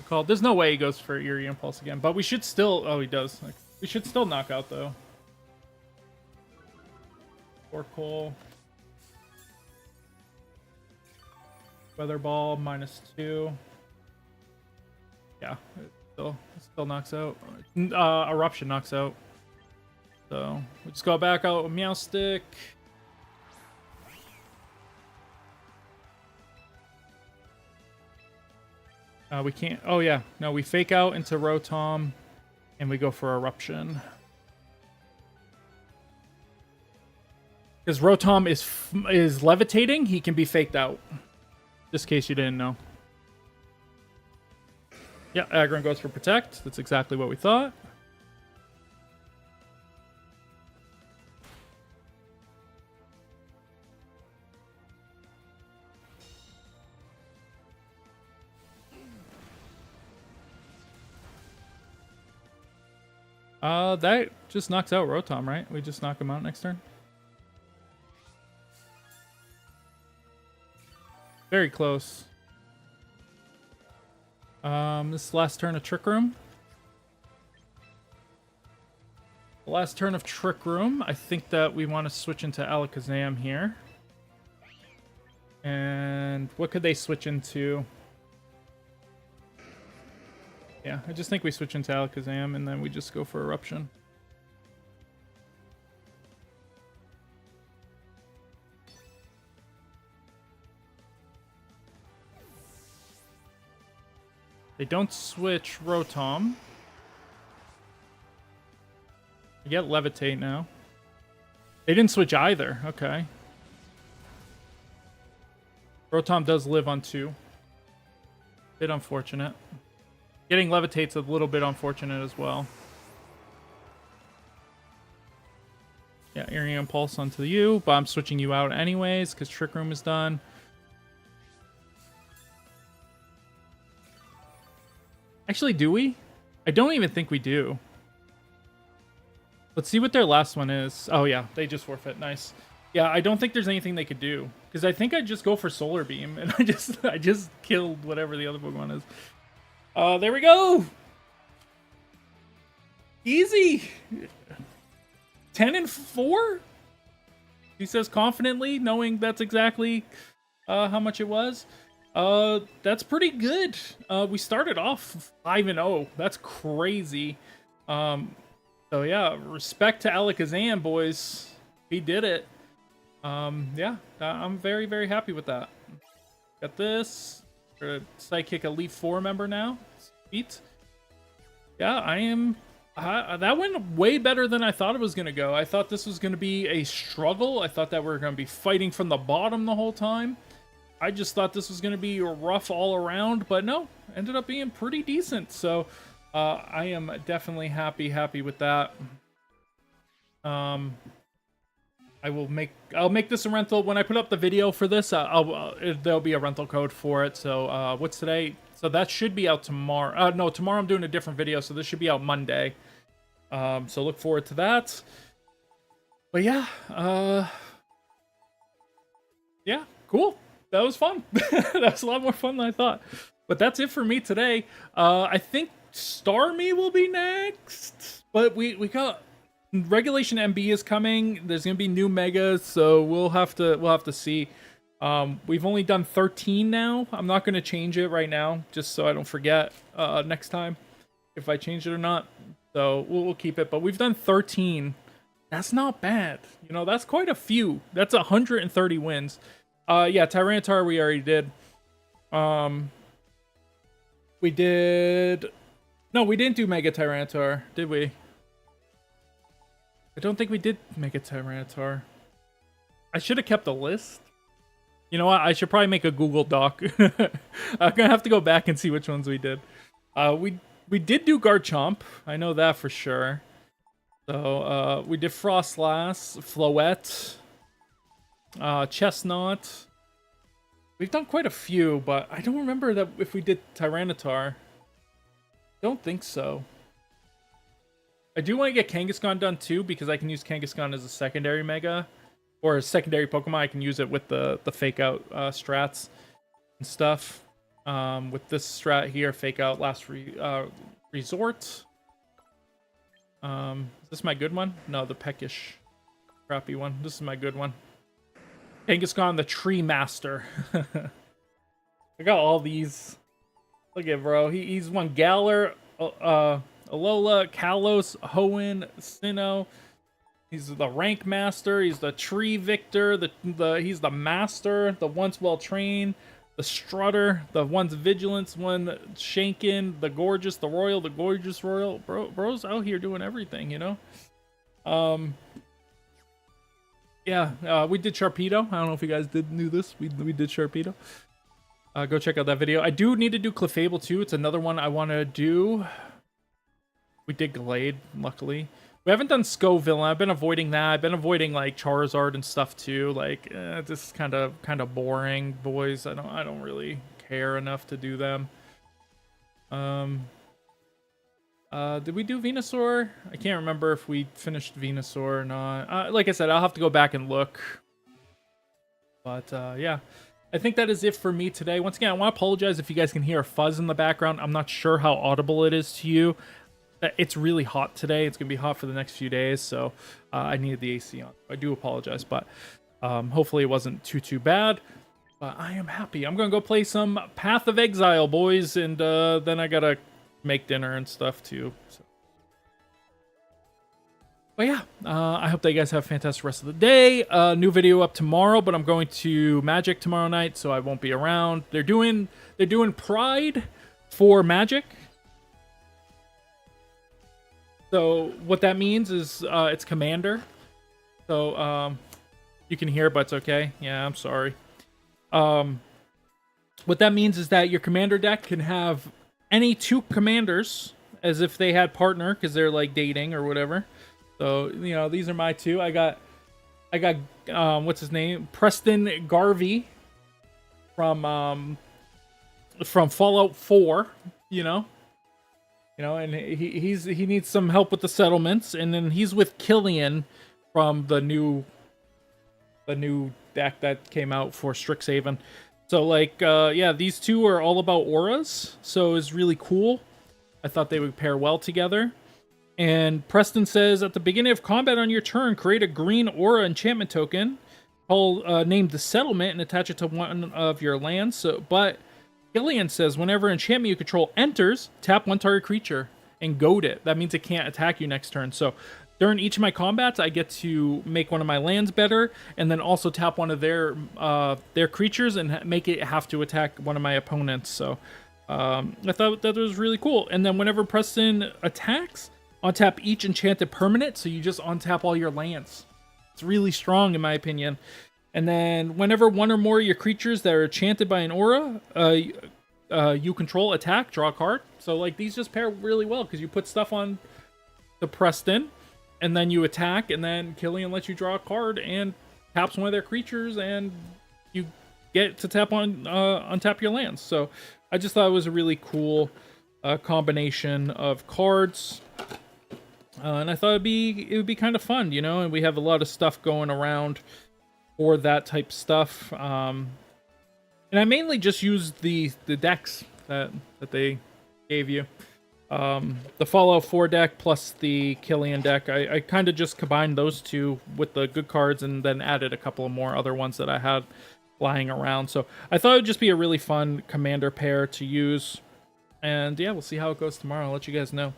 call? There's no way he goes for Eerie Impulse again, but we should still... Oh, he does. Like, we should still knock out, though. Torkoal. Weather Ball, -2. Yeah, it still knocks out. Eruption knocks out. So, we just go back out with Meowstic. We can't... Oh, yeah. No, we fake out into Rotom, and we go for Eruption. Because Rotom is levitating, he can be faked out. Just in case you didn't know. Yeah, Aggron goes for Protect. That's exactly what we thought. That just knocks out Rotom, right? We just knock him out next turn. Very close. This last turn of Trick Room. The last turn of Trick Room, I think that we want to switch into Alakazam here. And what could they switch into? Yeah, I just think we switch into Alakazam and then we just go for Eruption. They don't switch Rotom. I get Levitate now. They didn't switch either. Okay. Rotom does live on 2. Bit unfortunate. Getting Levitate's a little bit unfortunate as well. Yeah, Earring Impulse onto you, but I'm switching you out anyways because Trick Room is done. Actually, do we? I don't even think we do. Let's see what their last one is. Oh yeah, they just forfeit. Nice. Yeah, I don't think there's anything they could do because I think I'd just go for Solar Beam and I just killed whatever the other Pokemon is. There we go. Easy. 10-4. He says confidently, knowing that's exactly how much it was. That's pretty good. We started off 5-0. That's crazy. So yeah, respect to Alakazam, boys. He did it. Yeah, I'm very, very happy with that. Got this. We're gonna Psychic Elite 4 member now. Sweet. Yeah, I am. That went way better than I thought it was gonna go. I thought this was gonna be a struggle. I thought that we were gonna be fighting from the bottom the whole time. I just thought this was going to be rough all around, but no, ended up being pretty decent. So I am definitely happy with that. I'll make this a rental when I put up the video for this. There'll be a rental code for it. So what's today? So that should be out tomorrow. No, tomorrow I'm doing a different video, so this should be out Monday. So look forward to that. But yeah, yeah, cool. That was fun. That was a lot more fun than I thought. But that's it for me today. I think Starmie will be next. But we got Regulation MB is coming. There's gonna be new megas, so we'll have to see. We've only done 13 now. I'm not gonna change it right now, just so I don't forget next time if I change it or not. So we'll keep it. But we've done 13. That's not bad. You know, that's quite a few. That's 130 wins. Yeah, Tyranitar we already did. We did... No, we didn't do Mega Tyranitar, did we? I don't think we did Mega Tyranitar. I should have kept a list. You know what? I should probably make a Google Doc. I'm gonna have to go back and see which ones we did. We did do Garchomp. I know that for sure. So, we did Frostlass, Floette, Chestnut. We've done quite a few, but I don't remember that if we did Tyranitar. Don't think so. I do want to get Kangaskhan done too, because I can use Kangaskhan as a secondary Mega. Or a secondary Pokemon. I can use it with the Fake Out strats and stuff. With this strat here, Fake Out Last Resort. Is this my good one? No, the Peckish crappy one. This is my good one. Kangaskhan, the Tree Master. I got all these. Look at bro. He's won Galar, Alola, Kalos, Hoenn, Sinnoh. He's the Rank Master. He's the Tree Victor. He's the Master. The once well trained. The Strutter. The one's Vigilance. One Shankin. The Gorgeous. The Royal. The Gorgeous Royal. Bro's out here doing everything, you know. Yeah, we did Sharpedo. I don't know if you guys knew this. We did Sharpedo. Go check out that video. I do need to do Clefable too. It's another one I want to do. We did Glade, luckily. We haven't done Scoville. I've been avoiding that. I've been avoiding like Charizard and stuff too. Like, this is kind of boring, boys. I don't really care enough to do them. Did we do Venusaur? I can't remember if we finished Venusaur or not. Like I said, I'll have to go back and look. But yeah, I think that is it for me today. Once again, I want to apologize if you guys can hear a fuzz in the background. I'm not sure how audible it is to you. It's really hot today. It's going to be hot for the next few days, so I needed the AC on. I do apologize, but hopefully it wasn't too bad. But I am happy. I'm going to go play some Path of Exile, boys, and then I got to make dinner and stuff too. So. But yeah, I hope that you guys have a fantastic rest of the day. New video up tomorrow, but I'm going to Magic tomorrow night, so I won't be around. They're doing Pride 4 magic. So what that means is it's commander. So you can hear, but it's okay. Yeah, I'm sorry. What that means is that your commander deck can have any 2 commanders as if they had partner because they're like dating or whatever. So, you know, these are my 2. I got what's his name? Preston Garvey from Fallout 4, you know, and he needs some help with the settlements, and then he's with Killian from the new deck that came out for Strixhaven. So like yeah, these 2 are all about auras, so it's really cool. I thought they would pair well together. And Preston says, at the beginning of combat on your turn, create a green aura enchantment token named the Settlement and attach it to one of your lands. So, but Killian says, whenever enchantment you control enters, tap 1 target creature and goad it. That means it can't attack you next turn. So during each of my combats, I get to make one of my lands better, and then also tap one of their creatures and make it have to attack one of my opponents. So I thought that was really cool. And then whenever Preston attacks, untap each enchanted permanent, so you just untap all your lands. It's really strong in my opinion. And then whenever 1 or more of your creatures that are enchanted by an aura you control attack, draw a card. So like these just pair really well because you put stuff on the Preston and then you attack, and then Killian lets you draw a card and taps one of their creatures, and you get to tap on untap your lands. So I just thought it was a really cool combination of cards. And I thought it would be kind of fun, you know, and we have a lot of stuff going around for that type of stuff. And I mainly just used the decks that they gave you. The Fallout 4 deck plus the Killian deck. I kind of just combined those 2 with the good cards and then added a couple of more other ones that I had flying around. So I thought it would just be a really fun commander pair to use. And yeah, we'll see how it goes tomorrow. I'll let you guys know.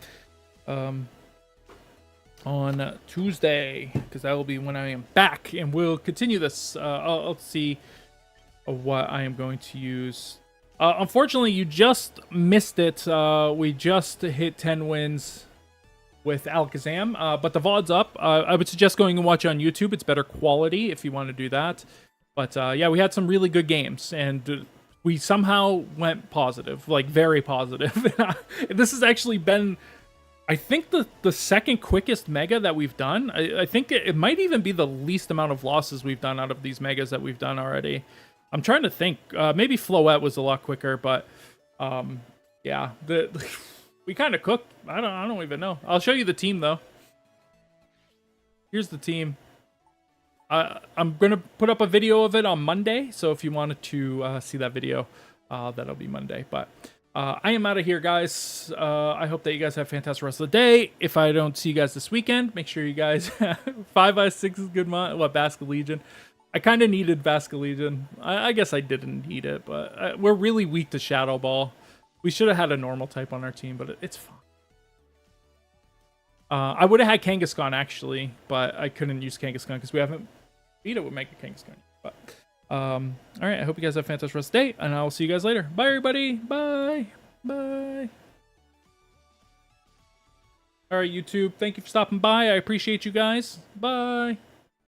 On Tuesday, because that will be when I am back, and we'll continue this. I'll see what I am going to use. Unfortunately, you just missed it. We just hit 10 wins with Alakazam, but the VOD's up. I would suggest going and watch it on YouTube. It's better quality if you want to do that. But yeah, we had some really good games, and we somehow went positive, like very positive. This has actually been, I think, the second quickest mega that we've done. I think it might even be the least amount of losses we've done out of these megas that we've done already. I'm trying to think. Maybe Floette was a lot quicker, but yeah, we kind of cooked. I don't even know. I'll show you the team though. Here's the team. I'm gonna put up a video of it on Monday, so if you wanted to see that video, that'll be Monday. But I am out of here, guys. I hope that you guys have a fantastic rest of the day. If I don't see you guys this weekend, make sure you guys 5x6 is good. What, Basque Legion? I kind of needed Basque Legion. I guess I didn't need it, but we're really weak to Shadow Ball. We should have had a normal type on our team, but it's fine. I would have had Kangaskhan actually, but I couldn't use Kangaskhan because we haven't beat it with Mega Kangaskhan. But all right, I hope you guys have a fantastic rest of the day, and I will see you guys later. Bye, everybody. Bye. Bye. All right, YouTube. Thank you for stopping by. I appreciate you guys. Bye.